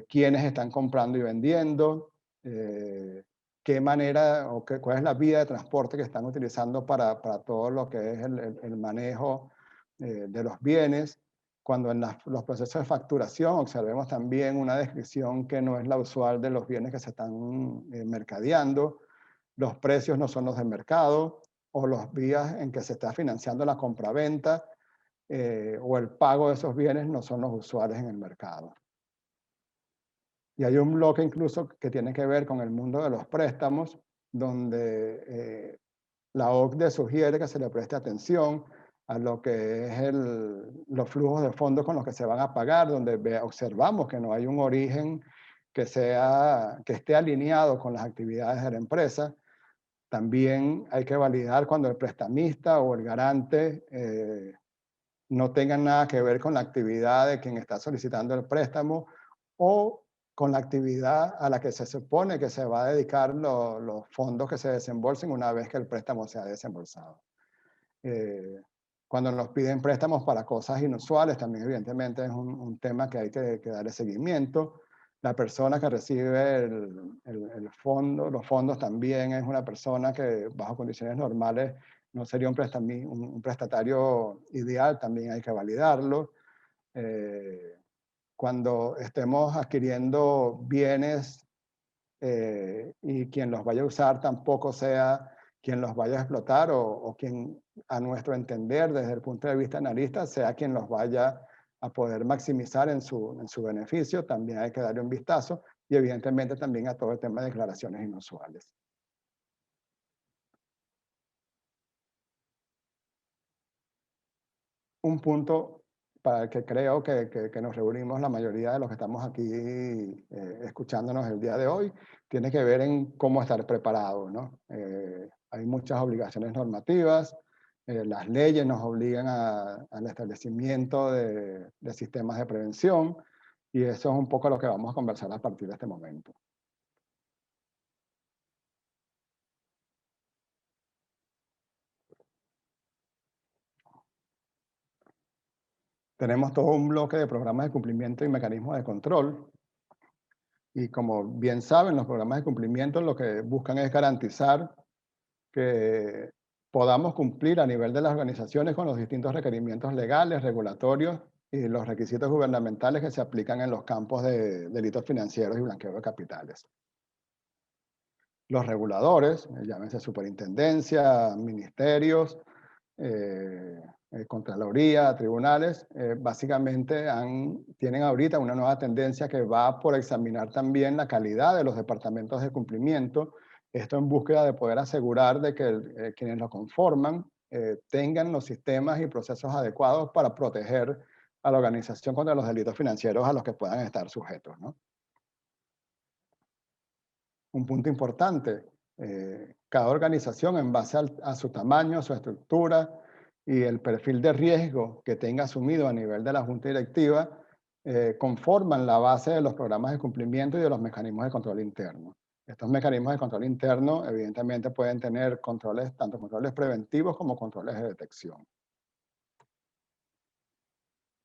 quiénes están comprando y vendiendo, qué manera o cuál es la vía de transporte que están utilizando para todo lo que es el manejo de los bienes. Cuando en los procesos de facturación observemos también una descripción que no es la usual de los bienes que se están mercadeando, los precios no son los del mercado, o los vías en que se está financiando la compraventa o el pago de esos bienes no son los usuales en el mercado. Y hay un bloque incluso que tiene que ver con el mundo de los préstamos, donde la OCDE sugiere que se le preste atención a lo que es los flujos de fondos con los que se van a pagar, donde observamos que no hay un origen que esté alineado con las actividades de la empresa. También hay que validar cuando el prestamista o el garante no tengan nada que ver con la actividad de quien está solicitando el préstamo o con la actividad a la que se supone que se va a dedicar los fondos que se desembolsen una vez que el préstamo sea desembolsado. Cuando nos piden préstamos para cosas inusuales, también evidentemente es un tema que hay que darle seguimiento. La persona que recibe el fondo, los fondos también es una persona que bajo condiciones normales no sería un prestatario ideal, también hay que validarlo. Cuando estemos adquiriendo bienes y quien los vaya a usar tampoco sea quien los vaya a explotar o quien, a nuestro entender, desde el punto de vista analista, sea quien los vaya a poder maximizar en su beneficio, también hay que darle un vistazo y evidentemente también a todo el tema de declaraciones inusuales. Un punto para el que creo que nos reunimos la mayoría de los que estamos aquí escuchándonos el día de hoy, tiene que ver en cómo estar preparado, ¿no? Hay muchas obligaciones normativas, las leyes nos obligan al establecimiento de sistemas de prevención y eso es un poco lo que vamos a conversar a partir de este momento. Tenemos todo un bloque de programas de cumplimiento y mecanismos de control. Y como bien saben, los programas de cumplimiento lo que buscan es garantizar que podamos cumplir a nivel de las organizaciones con los distintos requerimientos legales, regulatorios y los requisitos gubernamentales que se aplican en los campos de delitos financieros y blanqueo de capitales. Los reguladores, llámense superintendencia, ministerios, Contraloría, tribunales, básicamente tienen ahorita una nueva tendencia que va por examinar también la calidad de los departamentos de cumplimiento, esto en búsqueda de poder asegurar de que quienes lo conforman tengan los sistemas y procesos adecuados para proteger a la organización contra los delitos financieros a los que puedan estar sujetos, ¿no? Un punto importante, cada organización en base a su tamaño, su estructura y el perfil de riesgo que tenga asumido a nivel de la junta directiva, conforman la base de los programas de cumplimiento y de los mecanismos de control interno. Estos mecanismos de control interno evidentemente pueden tener controles, tanto controles preventivos como controles de detección.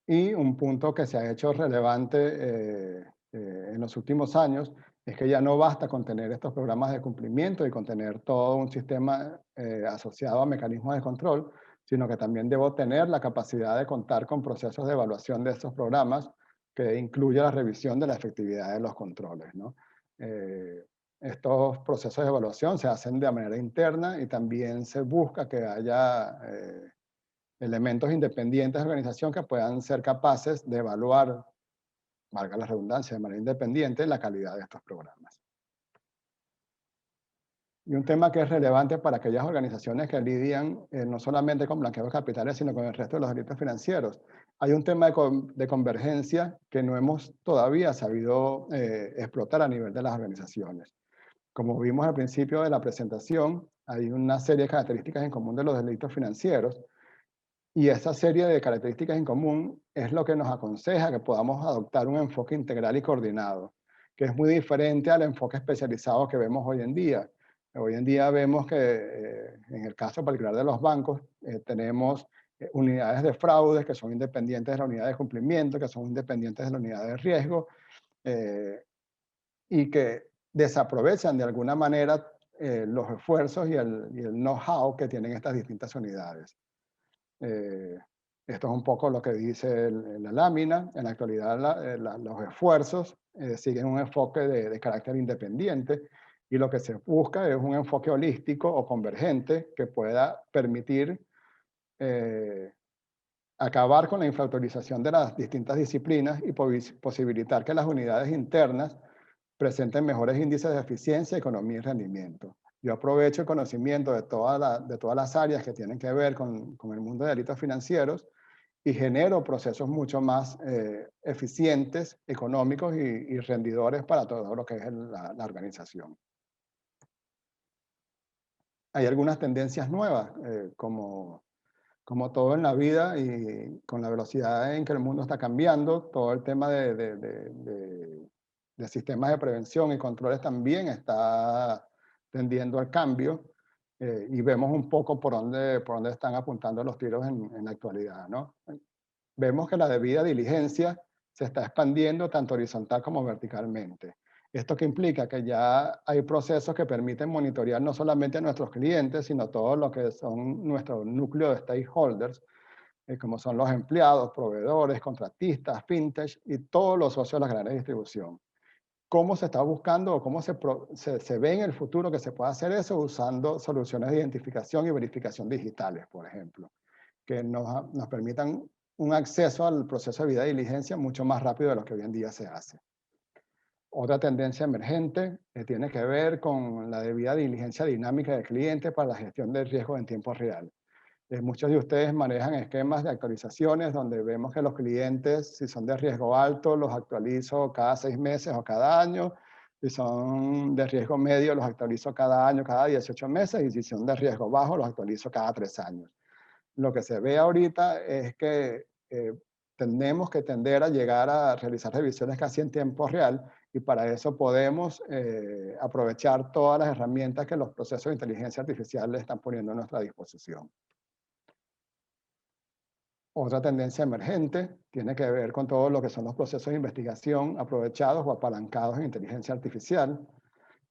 Y un punto que se ha hecho relevante en los últimos años es que ya no basta con tener estos programas de cumplimiento y con tener todo un sistema asociado a mecanismos de control, sino que también debo tener la capacidad de contar con procesos de evaluación de estos programas que incluya la revisión de la efectividad de los controles, ¿no? estos procesos de evaluación se hacen de manera interna y también se busca que haya elementos independientes de organización que puedan ser capaces de evaluar, valga la redundancia, de manera independiente la calidad de estos programas. Y un tema que es relevante para aquellas organizaciones que lidian no solamente con blanqueo de capitales, sino con el resto de los delitos financieros. Hay un tema de convergencia que no hemos todavía sabido explotar a nivel de las organizaciones. Como vimos al principio de la presentación, hay una serie de características en común de los delitos financieros, y esa serie de características en común es lo que nos aconseja que podamos adoptar un enfoque integral y coordinado, que es muy diferente al enfoque especializado que vemos hoy en día. Hoy en día vemos que en el caso particular de los bancos tenemos unidades de fraudes que son independientes de la unidad de cumplimiento, que son independientes de la unidad de riesgo, y que desaprovechan de alguna manera los esfuerzos y el know-how que tienen estas distintas unidades. Esto es un poco lo que dice la lámina. En la actualidad los esfuerzos siguen un enfoque de carácter independiente, y lo que se busca es un enfoque holístico o convergente que pueda permitir acabar con la infraautorización de las distintas disciplinas y posibilitar que las unidades internas presenten mejores índices de eficiencia, economía y rendimiento. Yo aprovecho el conocimiento de todas las áreas que tienen que ver con el mundo de delitos financieros y genero procesos mucho más eficientes, económicos y rendidores para todo lo que es la organización. Hay algunas tendencias nuevas, como todo en la vida y con la velocidad en que el mundo está cambiando, todo el tema de sistemas de prevención y controles también está tendiendo al cambio, y vemos un poco por dónde están apuntando los tiros en la actualidad, ¿no? Vemos que la debida diligencia se está expandiendo tanto horizontal como verticalmente. Esto que implica que ya hay procesos que permiten monitorear no solamente a nuestros clientes, sino todo lo que son nuestro núcleo de stakeholders, como son los empleados, proveedores, contratistas, fintech y todos los socios de la gran distribución. ¿Cómo se está buscando o cómo se ve en el futuro que se puede hacer eso usando soluciones de identificación y verificación digitales, por ejemplo, que nos permitan un acceso al proceso de vida y diligencia mucho más rápido de lo que hoy en día se hace? Otra tendencia emergente tiene que ver con la debida diligencia dinámica del cliente para la gestión del riesgo en tiempo real. Muchos de ustedes manejan esquemas de actualizaciones donde vemos que los clientes, si son de riesgo alto, los actualizo cada 6 meses o cada año. Si son de riesgo medio, los actualizo cada año, cada 18 meses. Y si son de riesgo bajo, los actualizo cada 3 años. Lo que se ve ahorita es que tenemos que tender a llegar a realizar revisiones casi en tiempo real, y para eso podemos aprovechar todas las herramientas que los procesos de inteligencia artificial le están poniendo a nuestra disposición. Otra tendencia emergente tiene que ver con todo lo que son los procesos de investigación aprovechados o apalancados en inteligencia artificial,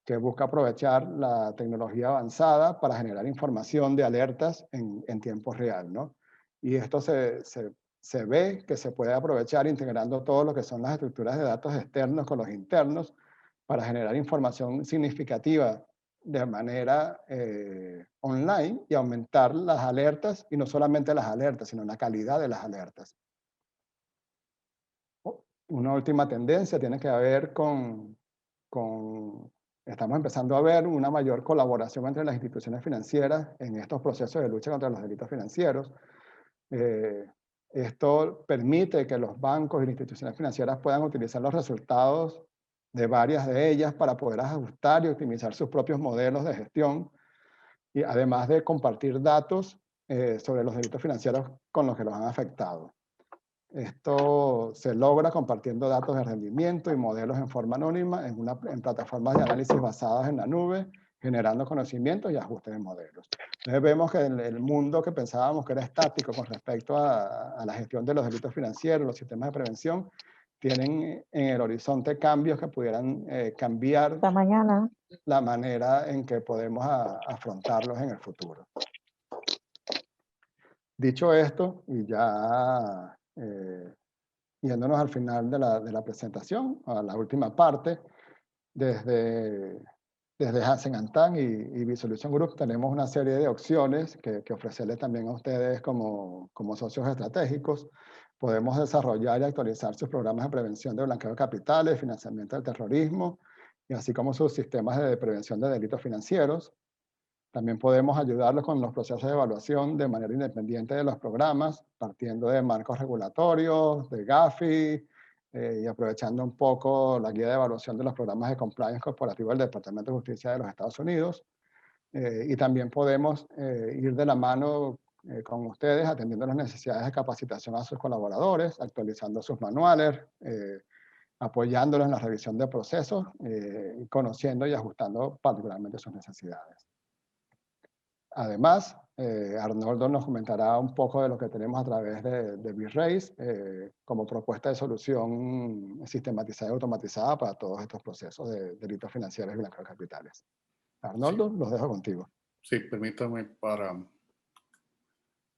que busca aprovechar la tecnología avanzada para generar información de alertas en tiempo real, ¿no? Y esto se ve que se puede aprovechar integrando todo lo que son las estructuras de datos externos con los internos para generar información significativa de manera online y aumentar las alertas, y no solamente las alertas, sino la calidad de las alertas. Una última tendencia tiene que ver estamos empezando a ver una mayor colaboración entre las instituciones financieras en estos procesos de lucha contra los delitos financieros. Esto permite que los bancos y las instituciones financieras puedan utilizar los resultados de varias de ellas para poder ajustar y optimizar sus propios modelos de gestión, y además de compartir datos sobre los delitos financieros con los que los han afectado. Esto se logra compartiendo datos de rendimiento y modelos en forma anónima en plataformas de análisis basadas en la nube, generando conocimientos y ajustes de modelos. Entonces vemos que el mundo que pensábamos que era estático con respecto a la gestión de los delitos financieros, los sistemas de prevención, tienen en el horizonte cambios que pudieran cambiar Hasta mañana. la manera en que podemos afrontarlos en el futuro. Dicho esto, y ya yéndonos al final de la presentación, a la última parte, desde Desde Hansen Tang y Visualization Group tenemos una serie de opciones que ofrecerles también a ustedes como socios estratégicos. Podemos desarrollar y actualizar sus programas de prevención de blanqueo de capitales, financiamiento del terrorismo, y así como sus sistemas de prevención de delitos financieros. También podemos ayudarlos con los procesos de evaluación de manera independiente de los programas, partiendo de marcos regulatorios, de GAFI, y aprovechando un poco la guía de evaluación de los programas de compliance corporativo del Departamento de Justicia de los Estados Unidos. Y también podemos ir de la mano con ustedes, atendiendo las necesidades de capacitación a sus colaboradores, actualizando sus manuales, apoyándolos en la revisión de procesos, conociendo y ajustando particularmente sus necesidades. Además, Arnoldo nos comentará un poco de lo que tenemos a través de V-Race como propuesta de solución sistematizada y automatizada para todos estos procesos de delitos financieros y blanqueo de capitales. Arnoldo, los dejo contigo. Sí, permítame para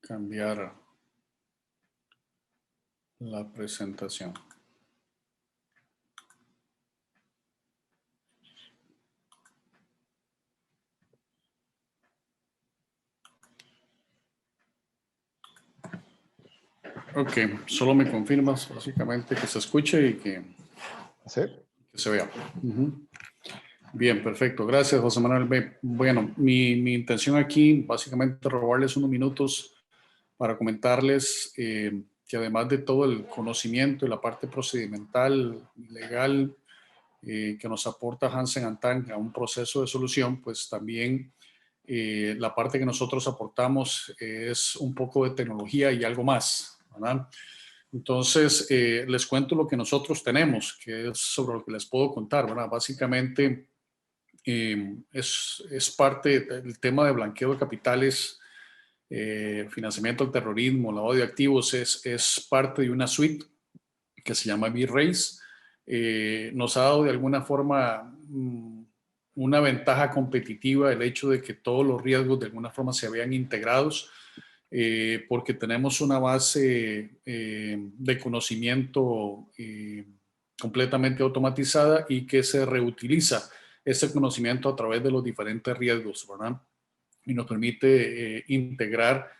cambiar la presentación. Ok, solo me confirmas básicamente que se escuche y que, ¿Sí? que se vea. Bien, perfecto. Gracias, José Manuel. Bueno, mi intención aquí básicamente robarles unos minutos para comentarles que además de todo el conocimiento y la parte procedimental, legal, que nos aporta Hansen Tang a un proceso de solución, pues también la parte que nosotros aportamos es un poco de tecnología y algo más, ¿verdad? Entonces, les cuento lo que nosotros tenemos, que es sobre lo que les puedo contar, ¿verdad? Básicamente, es parte del tema de blanqueo de capitales, financiamiento del terrorismo, lavado de activos, es parte de una suite que se llama V-Race. Nos ha dado de alguna forma una ventaja competitiva el hecho de que todos los riesgos de alguna forma se vean integrados, porque tenemos una base de conocimiento completamente automatizada y que se reutiliza ese conocimiento a través de los diferentes riesgos, ¿verdad? Y nos permite integrar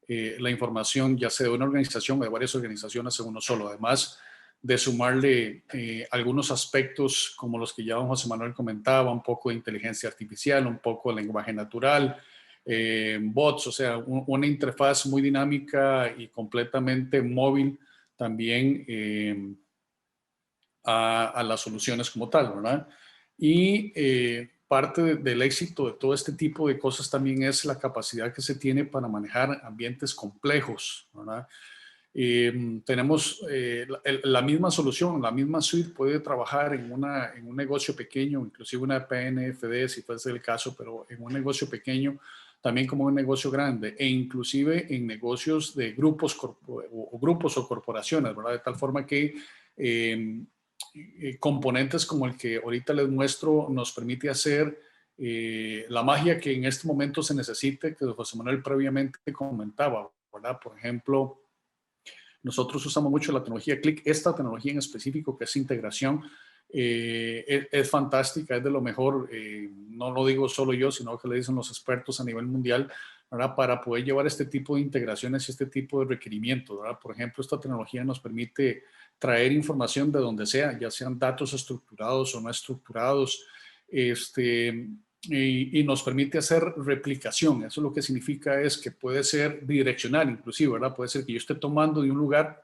la información ya sea de una organización o de varias organizaciones en uno solo. Además de sumarle algunos aspectos como los que ya don José Manuel comentaba, un poco de inteligencia artificial, un poco de lenguaje natural, bots, o sea, una interfaz muy dinámica y completamente móvil también a las soluciones como tal, ¿verdad? Y parte del éxito de todo este tipo de cosas también es la capacidad que se tiene para manejar ambientes complejos, ¿verdad? Tenemos la misma solución, la misma suite puede trabajar en un negocio pequeño, inclusive una PNFD si fuese el caso, pero en un negocio pequeño, también como un negocio grande e inclusive en negocios de grupos o corporaciones, ¿verdad? De tal forma que componentes como el que ahorita les muestro nos permite hacer la magia que en este momento se necesite, que José Manuel previamente comentaba, ¿verdad? Por ejemplo, nosotros usamos mucho la tecnología Click. Esta tecnología en específico, que es integración, es fantástica, es de lo mejor. No lo digo solo yo, sino que le dicen los expertos a nivel mundial, ¿verdad? Para poder llevar este tipo de integraciones y este tipo de requerimientos, ¿verdad? Por ejemplo, esta tecnología nos permite traer información de donde sea, ya sean datos estructurados o no estructurados, y nos permite hacer replicación. Eso lo que significa es que puede ser bidireccional inclusive, ¿verdad? Puede ser que yo esté tomando de un lugar,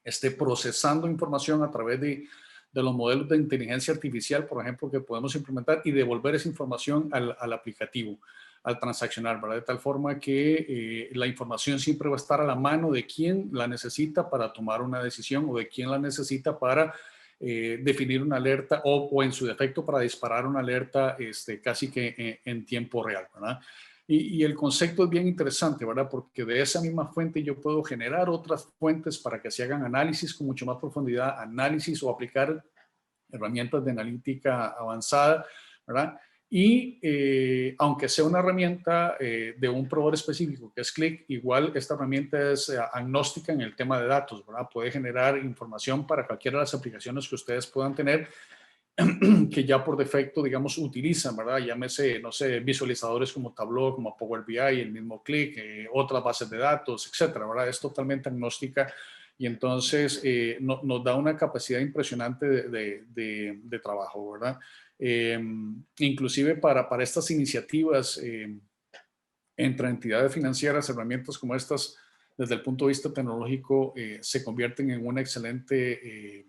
esté procesando información a través de los modelos de inteligencia artificial, por ejemplo, que podemos implementar y devolver esa información al aplicativo, al transaccional, ¿verdad? De tal forma que la información siempre va a estar a la mano de quien la necesita para tomar una decisión o de quien la necesita para definir una alerta o en su defecto para disparar una alerta casi que en tiempo real, ¿verdad? Y el concepto es bien interesante, ¿verdad? Porque de esa misma fuente yo puedo generar otras fuentes para que se hagan análisis con mucho más profundidad, análisis o aplicar herramientas de analítica avanzada, ¿verdad? Y aunque sea una herramienta de un proveedor específico que es Click, igual esta herramienta es agnóstica en el tema de datos, ¿verdad? Puede generar información para cualquiera de las aplicaciones que ustedes puedan tener que ya por defecto, digamos, utilizan, ¿verdad? Llámese, no sé, visualizadores como Tableau, como Power BI, el mismo Click, otras bases de datos, etcétera, ¿verdad? Es totalmente agnóstica y entonces nos da una capacidad impresionante de trabajo, ¿verdad? Inclusive para estas iniciativas entre entidades financieras, herramientas como estas, desde el punto de vista tecnológico, se convierten en una excelente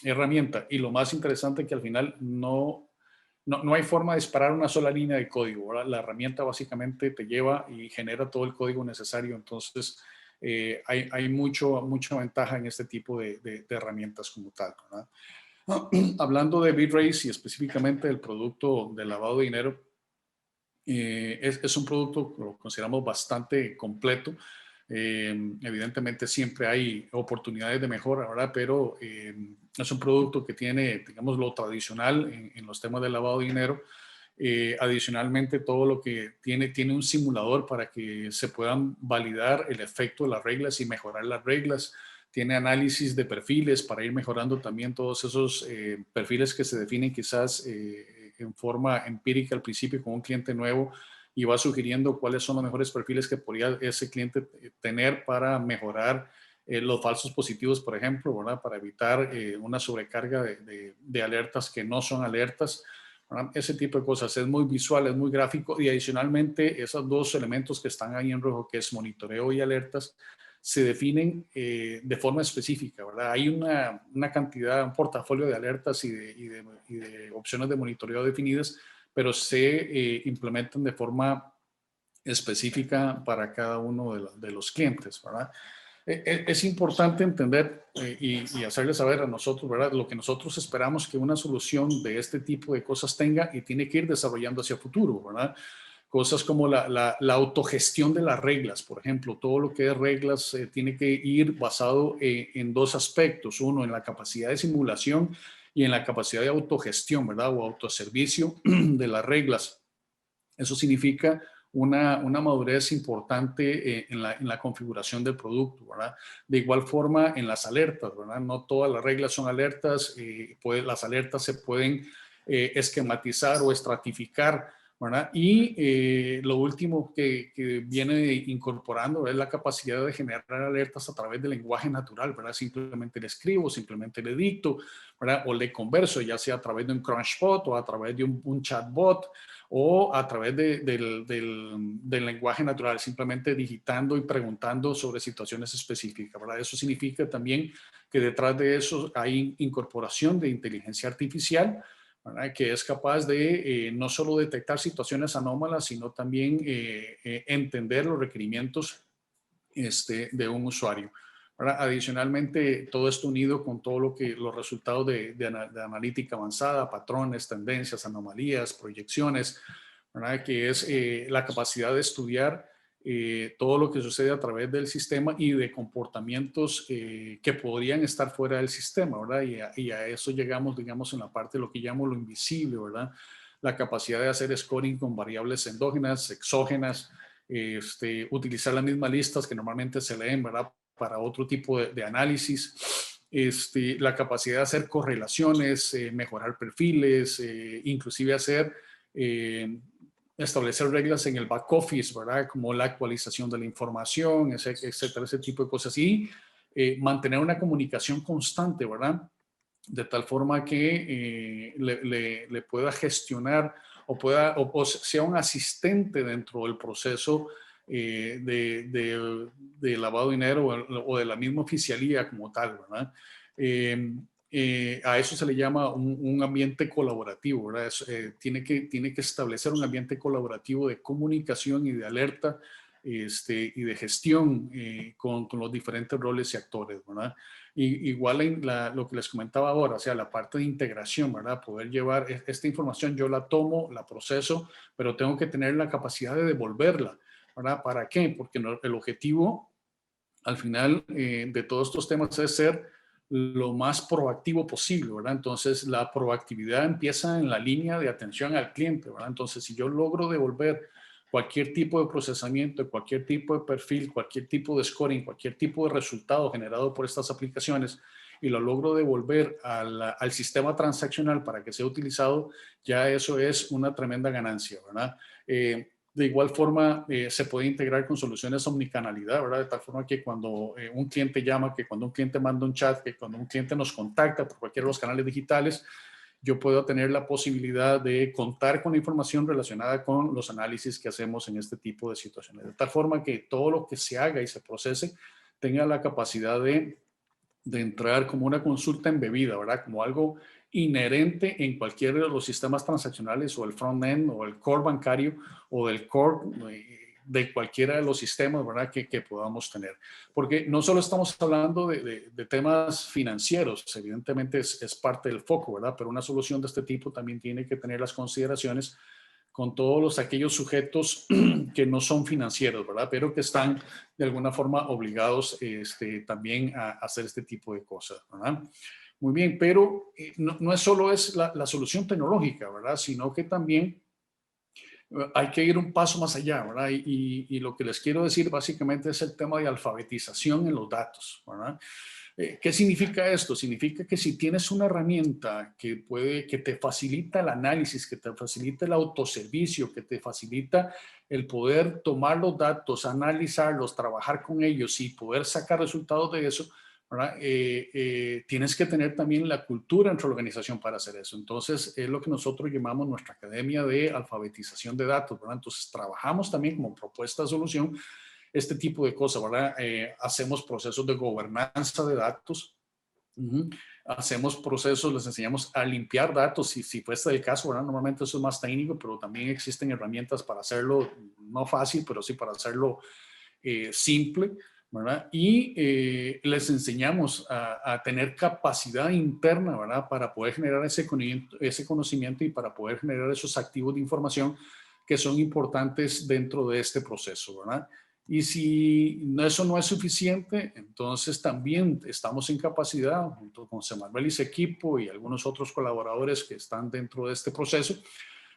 herramienta. Y lo más interesante es que al final no hay forma de disparar una sola línea de código, ¿verdad? La herramienta básicamente te lleva y genera todo el código necesario. Entonces, hay mucha ventaja en este tipo de herramientas como tal, ¿verdad? Hablando de Bitrace y específicamente del producto de lavado de dinero, es un producto que lo consideramos bastante completo. Evidentemente siempre hay oportunidades de mejora, ¿verdad? Pero es un producto que tiene, digamos, lo tradicional en los temas de lavado de dinero. Adicionalmente, todo lo que tiene un simulador para que se puedan validar el efecto de las reglas y mejorar las reglas. Tiene análisis de perfiles para ir mejorando también todos esos perfiles que se definen quizás en forma empírica al principio con un cliente nuevo y va sugiriendo cuáles son los mejores perfiles que podría ese cliente tener para mejorar los falsos positivos, por ejemplo, ¿verdad? Para evitar una sobrecarga de alertas que no son alertas. ¿Verdad? Ese tipo de cosas. Es muy visual, es muy gráfico y adicionalmente esos dos elementos que están ahí en rojo, que es monitoreo y alertas, se definen de forma específica, ¿verdad? Hay una cantidad, un portafolio de alertas y de opciones de monitoreo definidas, pero se implementan de forma específica para cada uno de los clientes, ¿verdad? Es importante entender y hacerles saber a nosotros, ¿verdad? Lo que nosotros esperamos que una solución de este tipo de cosas tenga y tiene que ir desarrollando hacia futuro, ¿verdad? Cosas como la autogestión de las reglas, por ejemplo, todo lo que es reglas tiene que ir basado en dos aspectos. Uno, en la capacidad de simulación y en la capacidad de autogestión, ¿verdad? O autoservicio de las reglas. Eso significa una madurez importante en la configuración del producto, ¿verdad? De igual forma, en las alertas, ¿verdad? No todas las reglas son alertas, las alertas se pueden esquematizar o estratificar, ¿verdad? Y lo último que viene incorporando es la capacidad de generar alertas a través del lenguaje natural, ¿verdad? Simplemente le escribo, simplemente le dicto, ¿verdad? O le converso, ya sea a través de un Crunchbot o a través de un chatbot, o a través del lenguaje natural, simplemente digitando y preguntando sobre situaciones específicas, ¿verdad? Eso significa también que detrás de eso hay incorporación de inteligencia artificial, ¿verdad? Que es capaz de no solo detectar situaciones anómalas, sino también entender los requerimientos de un usuario. ¿Verdad? Adicionalmente, todo esto unido con todo los resultados de analítica avanzada, patrones, tendencias, anomalías, proyecciones, ¿verdad? Que es la capacidad de estudiar todo lo que sucede a través del sistema y de comportamientos que podrían estar fuera del sistema, ¿verdad? Y a eso llegamos, digamos, en la parte de lo que llamo lo invisible, ¿verdad? La capacidad de hacer scoring con variables endógenas, exógenas, utilizar las mismas listas que normalmente se leen, ¿verdad? Para otro tipo de análisis, la capacidad de hacer correlaciones, mejorar perfiles, inclusive establecer reglas en el back office, ¿verdad? Como la actualización de la información, etcétera, ese tipo de cosas. Y mantener una comunicación constante, ¿verdad? De tal forma que le pueda gestionar o sea un asistente dentro del proceso de lavado de dinero o de la misma oficialía como tal, ¿verdad? A eso se le llama un ambiente colaborativo, ¿verdad? Tiene que establecer un ambiente colaborativo de comunicación y de alerta y de gestión con los diferentes roles y actores, ¿verdad? Igual en lo que les comentaba ahora, o sea, la parte de integración, ¿verdad? Poder llevar esta información, yo la tomo, la proceso, pero tengo que tener la capacidad de devolverla, ¿verdad? ¿Para qué? Porque el objetivo al final de todos estos temas es ser lo más proactivo posible, ¿verdad? Entonces, la proactividad empieza en la línea de atención al cliente, ¿verdad? Entonces, si yo logro devolver cualquier tipo de procesamiento, cualquier tipo de perfil, cualquier tipo de scoring, cualquier tipo de resultado generado por estas aplicaciones y lo logro devolver al sistema transaccional para que sea utilizado, ya eso es una tremenda ganancia, ¿verdad? De igual forma, se puede integrar con soluciones omnicanalidad, ¿verdad? De tal forma que cuando un cliente llama, que cuando un cliente manda un chat, que cuando un cliente nos contacta por cualquiera de los canales digitales, yo puedo tener la posibilidad de contar con la información relacionada con los análisis que hacemos en este tipo de situaciones. De tal forma que todo lo que se haga y se procese tenga la capacidad de entrar como una consulta embebida, ¿verdad? Como algo inherente en cualquiera de los sistemas transaccionales o el front-end o el core bancario o del core de cualquiera de los sistemas, ¿verdad? Que podamos tener. Porque no solo estamos hablando de temas financieros, evidentemente es parte del foco, ¿verdad? Pero una solución de este tipo también tiene que tener las consideraciones con todos aquellos sujetos que no son financieros, ¿verdad? Pero que están de alguna forma obligados también a hacer este tipo de cosas, ¿verdad? Muy bien, pero no es solo la solución tecnológica, ¿verdad? Sino que también hay que ir un paso más allá, ¿verdad? Y lo que les quiero decir básicamente es el tema de alfabetización en los datos, ¿verdad? ¿Qué significa esto? Significa que si tienes una herramienta que te facilita el análisis, que te facilita el autoservicio, que te facilita el poder tomar los datos, analizarlos, trabajar con ellos y poder sacar resultados de eso, ¿verdad? Tienes que tener también la cultura entre la organización para hacer eso. Entonces, es lo que nosotros llamamos nuestra academia de alfabetización de datos, ¿verdad? Entonces, trabajamos también como propuesta de solución este tipo de cosas, ¿verdad? Hacemos procesos de gobernanza de datos. Hacemos procesos, les enseñamos a limpiar datos, si fuese el caso, ¿verdad? Normalmente eso es más técnico, pero también existen herramientas para hacerlo, no fácil, pero sí para hacerlo simple, ¿verdad? Y les enseñamos a tener capacidad interna, ¿verdad? Para poder generar ese conocimiento y para poder generar esos activos de información que son importantes dentro de este proceso, ¿verdad? Y si eso no es suficiente, entonces también estamos en capacidad, junto con Semanuel y su equipo y algunos otros colaboradores que están dentro de este proceso,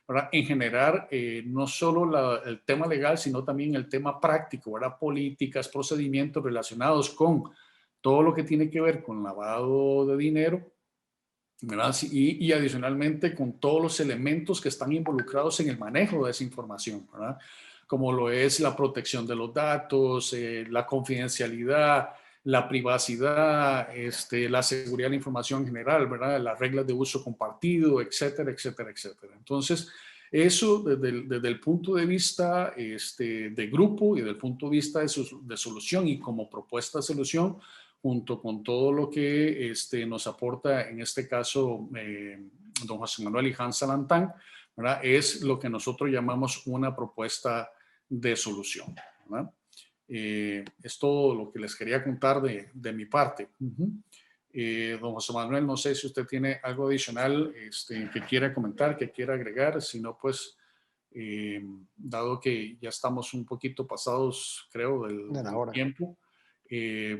¿verdad? En generar no solo el tema legal, sino también el tema práctico, ¿verdad? Políticas, procedimientos relacionados con todo lo que tiene que ver con lavado de dinero, ¿verdad? Y adicionalmente con todos los elementos que están involucrados en el manejo de esa información, ¿verdad? Como lo es la protección de los datos, la confidencialidad, la privacidad, la seguridad de la información en general, ¿verdad? Las reglas de uso compartido, etcétera, etcétera, etcétera. Entonces, eso desde el punto de vista de grupo y desde el punto de vista de solución y como propuesta de solución, junto con todo lo que nos aporta, en este caso, don José Manuel y Hans Salantán, ¿verdad? Es lo que nosotros llamamos una propuesta de solución, ¿verdad? Es todo lo que les quería contar de mi parte. Don José Manuel, no sé si usted tiene algo adicional que quiera comentar, que quiera agregar, si no, pues, dado que ya estamos un poquito pasados, creo, De la del hora. tiempo,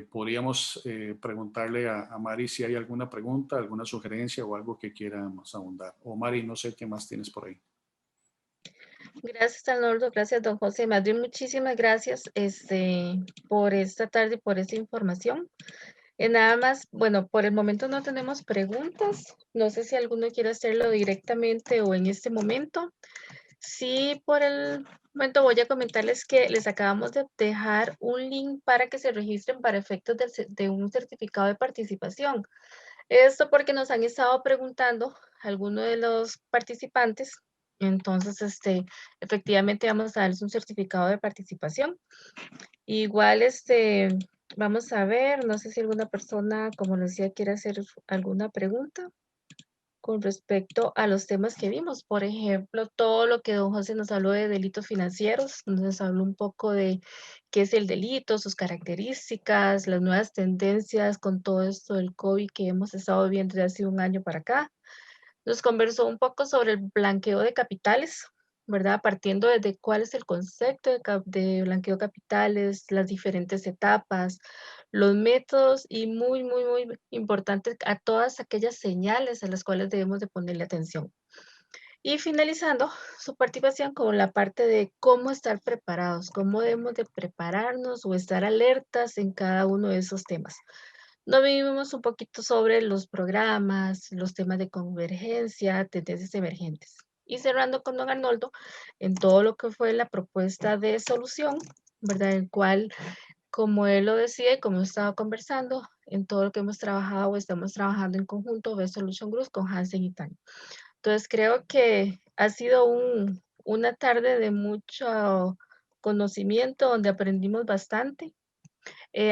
podríamos preguntarle a Mari si hay alguna pregunta, alguna sugerencia o algo que quiera más ahondar. O Mari, no sé qué más tienes por ahí. Gracias, Arnoldo. Gracias, don José. Más bien, muchísimas gracias por esta tarde y por esta información. Nada más, bueno, por el momento no tenemos preguntas. No sé si alguno quiere hacerlo directamente o en este momento. Sí, por el momento voy a comentarles que les acabamos de dejar un link para que se registren para efectos de un certificado de participación. Esto porque nos han estado preguntando algunos de los participantes. Entonces, efectivamente vamos a darles un certificado de participación. Igual, vamos a ver, no sé si alguna persona, como les decía, quiere hacer alguna pregunta con respecto a los temas que vimos. Por ejemplo, todo lo que don José nos habló de delitos financieros, nos habló un poco de qué es el delito, sus características, las nuevas tendencias con todo esto del COVID que hemos estado viviendo desde hace un año para acá. Nos conversó un poco sobre el blanqueo de capitales, ¿verdad? Partiendo desde cuál es el concepto de blanqueo de capitales, las diferentes etapas, los métodos y muy, muy, muy importante a todas aquellas señales a las cuales debemos de ponerle atención. Y finalizando su participación con la parte de cómo estar preparados, cómo debemos de prepararnos o estar alertas en cada uno de esos temas. no vimos un poquito sobre los programas, los temas de convergencia, tendencias emergentes. Y cerrando con don Arnoldo, en todo lo que fue la propuesta de solución, ¿verdad? En cual, como él lo decía y como hemos estado conversando, en todo lo que hemos trabajado o estamos trabajando en conjunto, de Solution Group con Hansen y Tania. Entonces creo que ha sido una tarde de mucho conocimiento donde aprendimos bastante.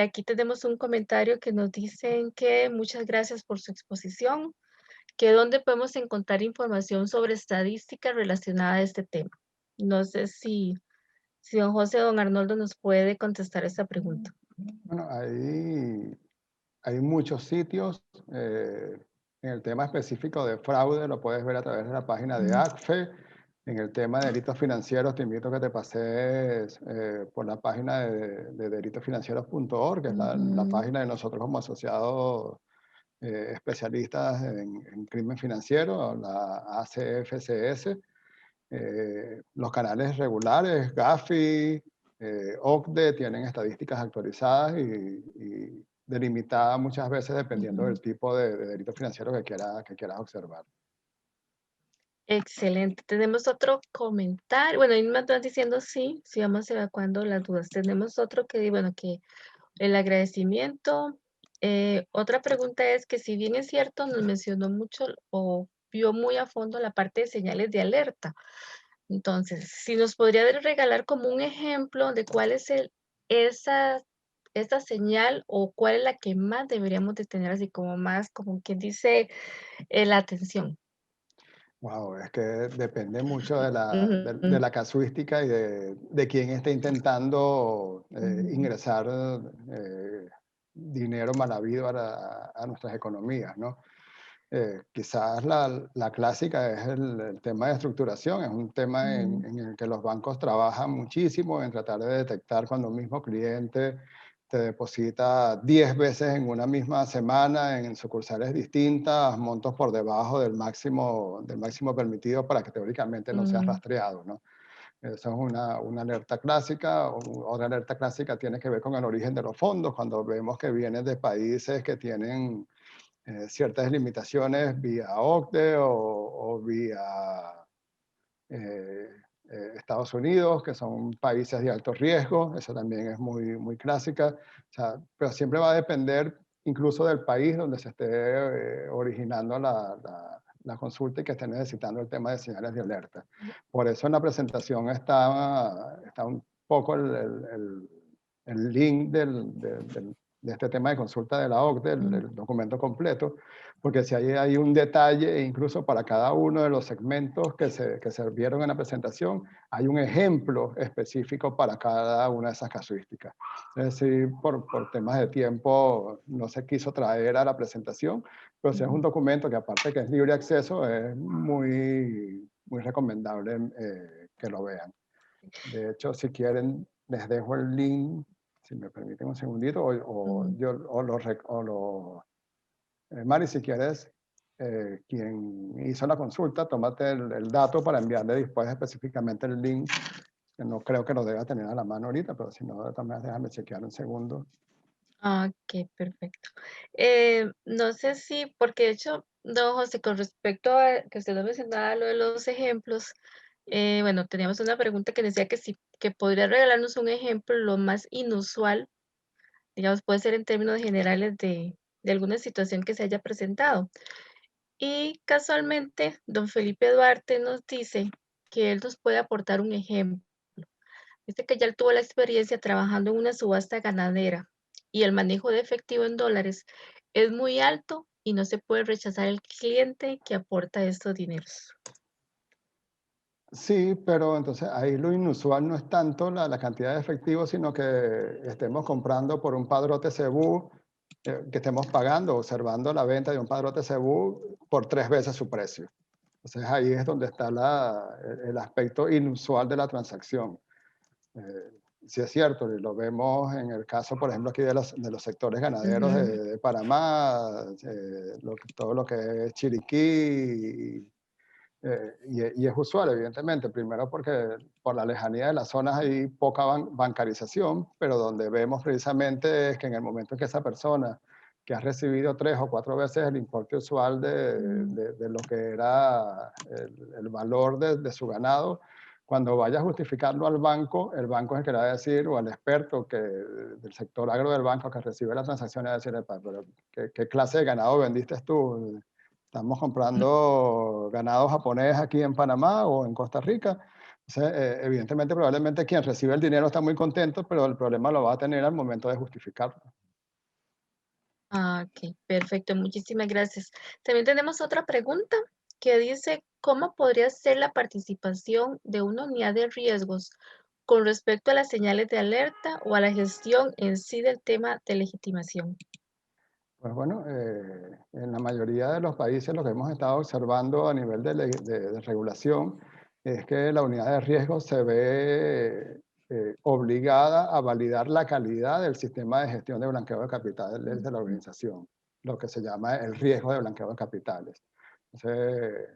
Aquí tenemos un comentario que nos dicen que muchas gracias por su exposición, que dónde podemos encontrar información sobre estadística relacionada a este tema. No sé si don José o don Arnoldo nos puede contestar esta pregunta. Bueno, hay muchos sitios. En el tema específico de fraude lo puedes ver a través de la página de ACFE. En el tema de delitos financieros te invito a que te pases por la página de delitosfinancieros.org, que es la página de nosotros como asociados especialistas en crimen financiero, la ACFCS. Los canales regulares, Gafi, OCDE, tienen estadísticas actualizadas y delimitadas muchas veces dependiendo del tipo de delito financiero que quieras observar. Excelente. Tenemos otro comentario. Bueno, ahí me están diciendo sí vamos evacuando las dudas. Tenemos otro que, bueno, que el agradecimiento. Otra pregunta es que si bien es cierto, nos mencionó mucho o vio muy a fondo la parte de señales de alerta. Entonces, si nos podría regalar como un ejemplo de cuál es esa, esa señal o cuál es la que más deberíamos de tener así como más, como quien dice, la atención. Wow, es que depende mucho de Ujú, la casuística y de quién está intentando ujú, ingresar dinero mal habido a nuestras economías, ¿no? Quizás la clásica es el tema de estructuración, es un tema ujú, en el que los bancos trabajan muchísimo en tratar de detectar cuando un mismo cliente te deposita 10 veces en una misma semana en sucursales distintas, montos por debajo del máximo permitido para que teóricamente no seas ujú, rastreado, ¿no? Esa es una alerta clásica. Otra alerta clásica tiene que ver con el origen de los fondos, cuando vemos que vienen de países que tienen ciertas limitaciones vía OCDE o vía eh, Estados Unidos, que son países de alto riesgo. Eso también es muy clásica. O sea, pero siempre va a depender incluso del país donde se esté originando la consulta y que esté necesitando el tema de señales de alerta. Por eso en la presentación está un poco el link de este tema de consulta de la OCDE, ujú. el documento completo, porque si hay un detalle, incluso para cada uno de los segmentos que se vieron en la presentación, hay un ejemplo específico para cada una de esas casuísticas. Es decir, por temas de tiempo no se quiso traer a la presentación, pero si es un documento que aparte que es libre acceso, es muy recomendable que lo vean. De hecho, si quieren, les dejo el link, si me permiten un segundito, Ujú. Mari, si quieres, quien hizo la consulta, tómate el dato para enviarle después específicamente el link, que no creo que lo deba tener a la mano ahorita, pero si no, de todas maneras, déjame chequear un segundo. Ok, perfecto. No sé si, porque de hecho, don José, con respecto a que usted nos mencionaba lo de los ejemplos, bueno, teníamos una pregunta que decía que si que podría regalarnos un ejemplo lo más inusual, digamos, puede ser en términos generales de alguna situación que se haya presentado. Y casualmente, don Felipe Duarte nos dice que él nos puede aportar un ejemplo. Dice que ya él tuvo la experiencia trabajando en una subasta ganadera y el manejo de efectivo en dólares es muy alto y no se puede rechazar el cliente que aporta estos dineros. Sí, pero entonces ahí lo inusual no es tanto la cantidad de efectivo, sino que estemos comprando por un padrote cebú, que estemos pagando, observando la venta de un padrote cebú por 3 veces su precio. Entonces ahí es donde está el aspecto inusual de la transacción. Eh, sí es cierto, y lo vemos en el caso, por ejemplo, aquí de los sectores ganaderos Ujú, de Panamá, todo lo que es Chiriquí, y es usual, evidentemente, primero porque por la lejanía de las zonas hay poca bancarización, pero donde vemos precisamente es que en el momento en que esa persona que ha recibido 3 o 4 veces el importe usual de lo que era el valor de su ganado, cuando vaya a justificarlo al banco, el banco es el que le va a decir, o al experto del sector agro del banco que recibe la transacción, le va a decir, pero ¿qué clase de ganado vendiste tú? ¿Estamos comprando ganado japonés aquí en Panamá o en Costa Rica? Entonces, evidentemente, probablemente quien recibe el dinero está muy contento, pero el problema lo va a tener al momento de justificarlo. Ah, ok, perfecto, muchísimas gracias. También tenemos otra pregunta que dice, ¿cómo podría ser la participación de una unidad de riesgos con respecto a las señales de alerta o a la gestión en sí del tema de legitimación? Pues bueno, en la mayoría de los países lo que hemos estado observando a nivel de regulación es que la unidad de riesgo se ve obligada a validar la calidad del sistema de gestión de blanqueo de capitales de la organización, lo que se llama el riesgo de blanqueo de capitales. Entonces,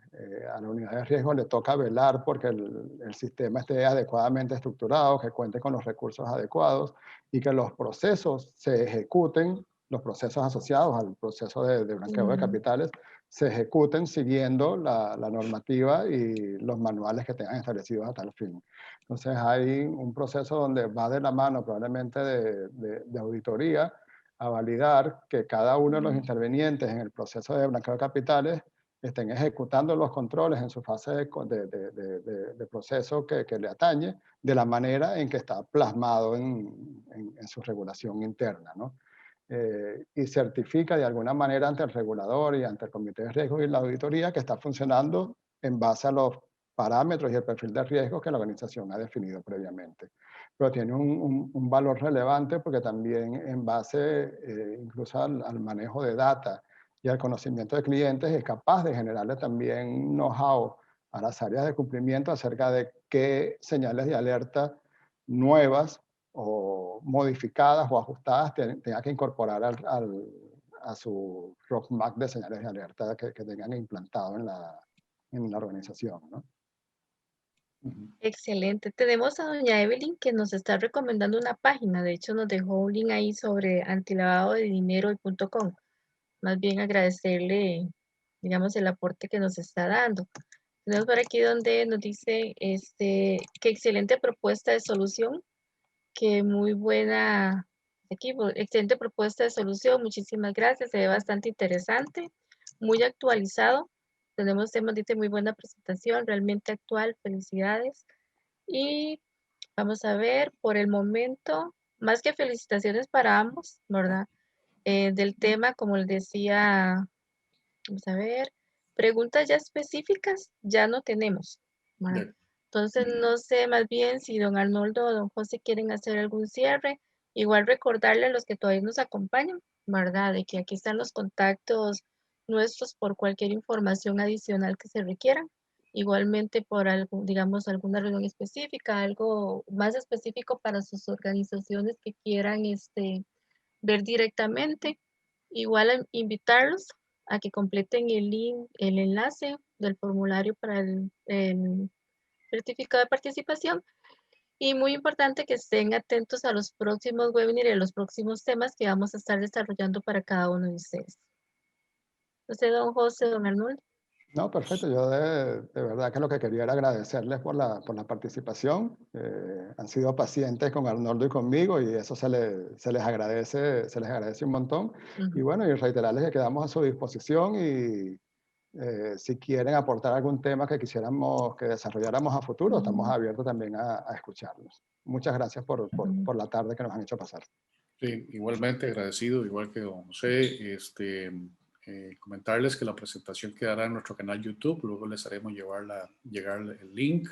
a la unidad de riesgo le toca velar porque el sistema esté adecuadamente estructurado, que cuente con los recursos adecuados y que los procesos se ejecuten, los procesos asociados al proceso de blanqueo de capitales, se ejecuten siguiendo la normativa y los manuales que tengan establecidos a tal fin. Entonces hay un proceso donde va de la mano probablemente de auditoría a validar que cada uno de los intervenientes en el proceso de blanqueo de capitales estén ejecutando los controles en su fase de proceso que le atañe de la manera en que está plasmado en su regulación interna, ¿no? Y certifica de alguna manera ante el regulador y ante el comité de riesgo y la auditoría que está funcionando en base a los parámetros y el perfil de riesgo que la organización ha definido previamente. Pero tiene un valor relevante porque también en base incluso al manejo de data y al conocimiento de clientes es capaz de generarle también know-how a las áreas de cumplimiento acerca de qué señales de alerta nuevas o modificadas o ajustadas tenga que incorporar a su roadmap de señales de alerta que tengan implantado en la organización, ¿no? Excelente. Tenemos a doña Evelyn que nos está recomendando una página. De hecho, nos dejó un link ahí sobre antilavadodedinero.com. Más bien agradecerle, digamos, el aporte que nos está dando. Tenemos por aquí donde nos dice qué excelente propuesta de solución, que muy buena, aquí, excelente propuesta de solución, muchísimas gracias, se ve bastante interesante, muy actualizado. Tenemos temas, dice, muy buena presentación, realmente actual, felicidades. Y vamos a ver, por el momento, más que felicitaciones para ambos, ¿verdad? Del tema, como les decía, vamos a ver, preguntas ya específicas ya no tenemos, ¿verdad? Entonces, no sé más bien si don Arnoldo o don José quieren hacer algún cierre. Igual recordarle a los que todavía nos acompañan, ¿verdad? De que aquí están los contactos nuestros por cualquier información adicional que se requiera. Igualmente por algo, digamos, alguna reunión específica, algo más específico para sus organizaciones que quieran ver directamente. Igual invitarlos a que completen el link, el enlace del formulario para el certificado de participación. Y muy importante que estén atentos a los próximos webinars y a los próximos temas que vamos a estar desarrollando para cada uno de ustedes. Entonces, don José, don Arnoldo. No, perfecto. Yo de verdad que lo que quería era agradecerles por la participación. Han sido pacientes con Arnoldo y conmigo y eso se les agradece un montón. Y bueno, y reiterarles que quedamos a su disposición y si quieren aportar algún tema que quisiéramos que desarrolláramos a futuro, estamos abiertos también a escucharlos. Muchas gracias por la tarde que nos han hecho pasar. Sí, igualmente agradecido, igual que don José. Comentarles que la presentación quedará en nuestro canal YouTube, luego les haremos llegar el link.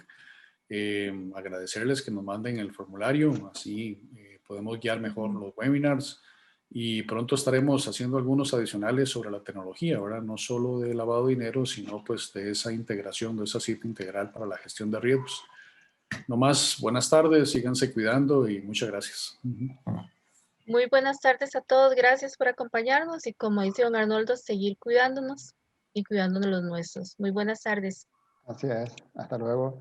Agradecerles que nos manden el formulario, así podemos guiar mejor los webinars y pronto estaremos haciendo algunos adicionales sobre la tecnología, ¿verdad? No solo de lavado de dinero, sino pues de esa integración, de esa cita integral para la gestión de riesgos. No más, buenas tardes, síganse cuidando y muchas gracias. Muy buenas tardes a todos, gracias por acompañarnos y como dice don Arnoldo, seguir cuidándonos y cuidándonos los nuestros. Muy buenas tardes. Así es, hasta luego.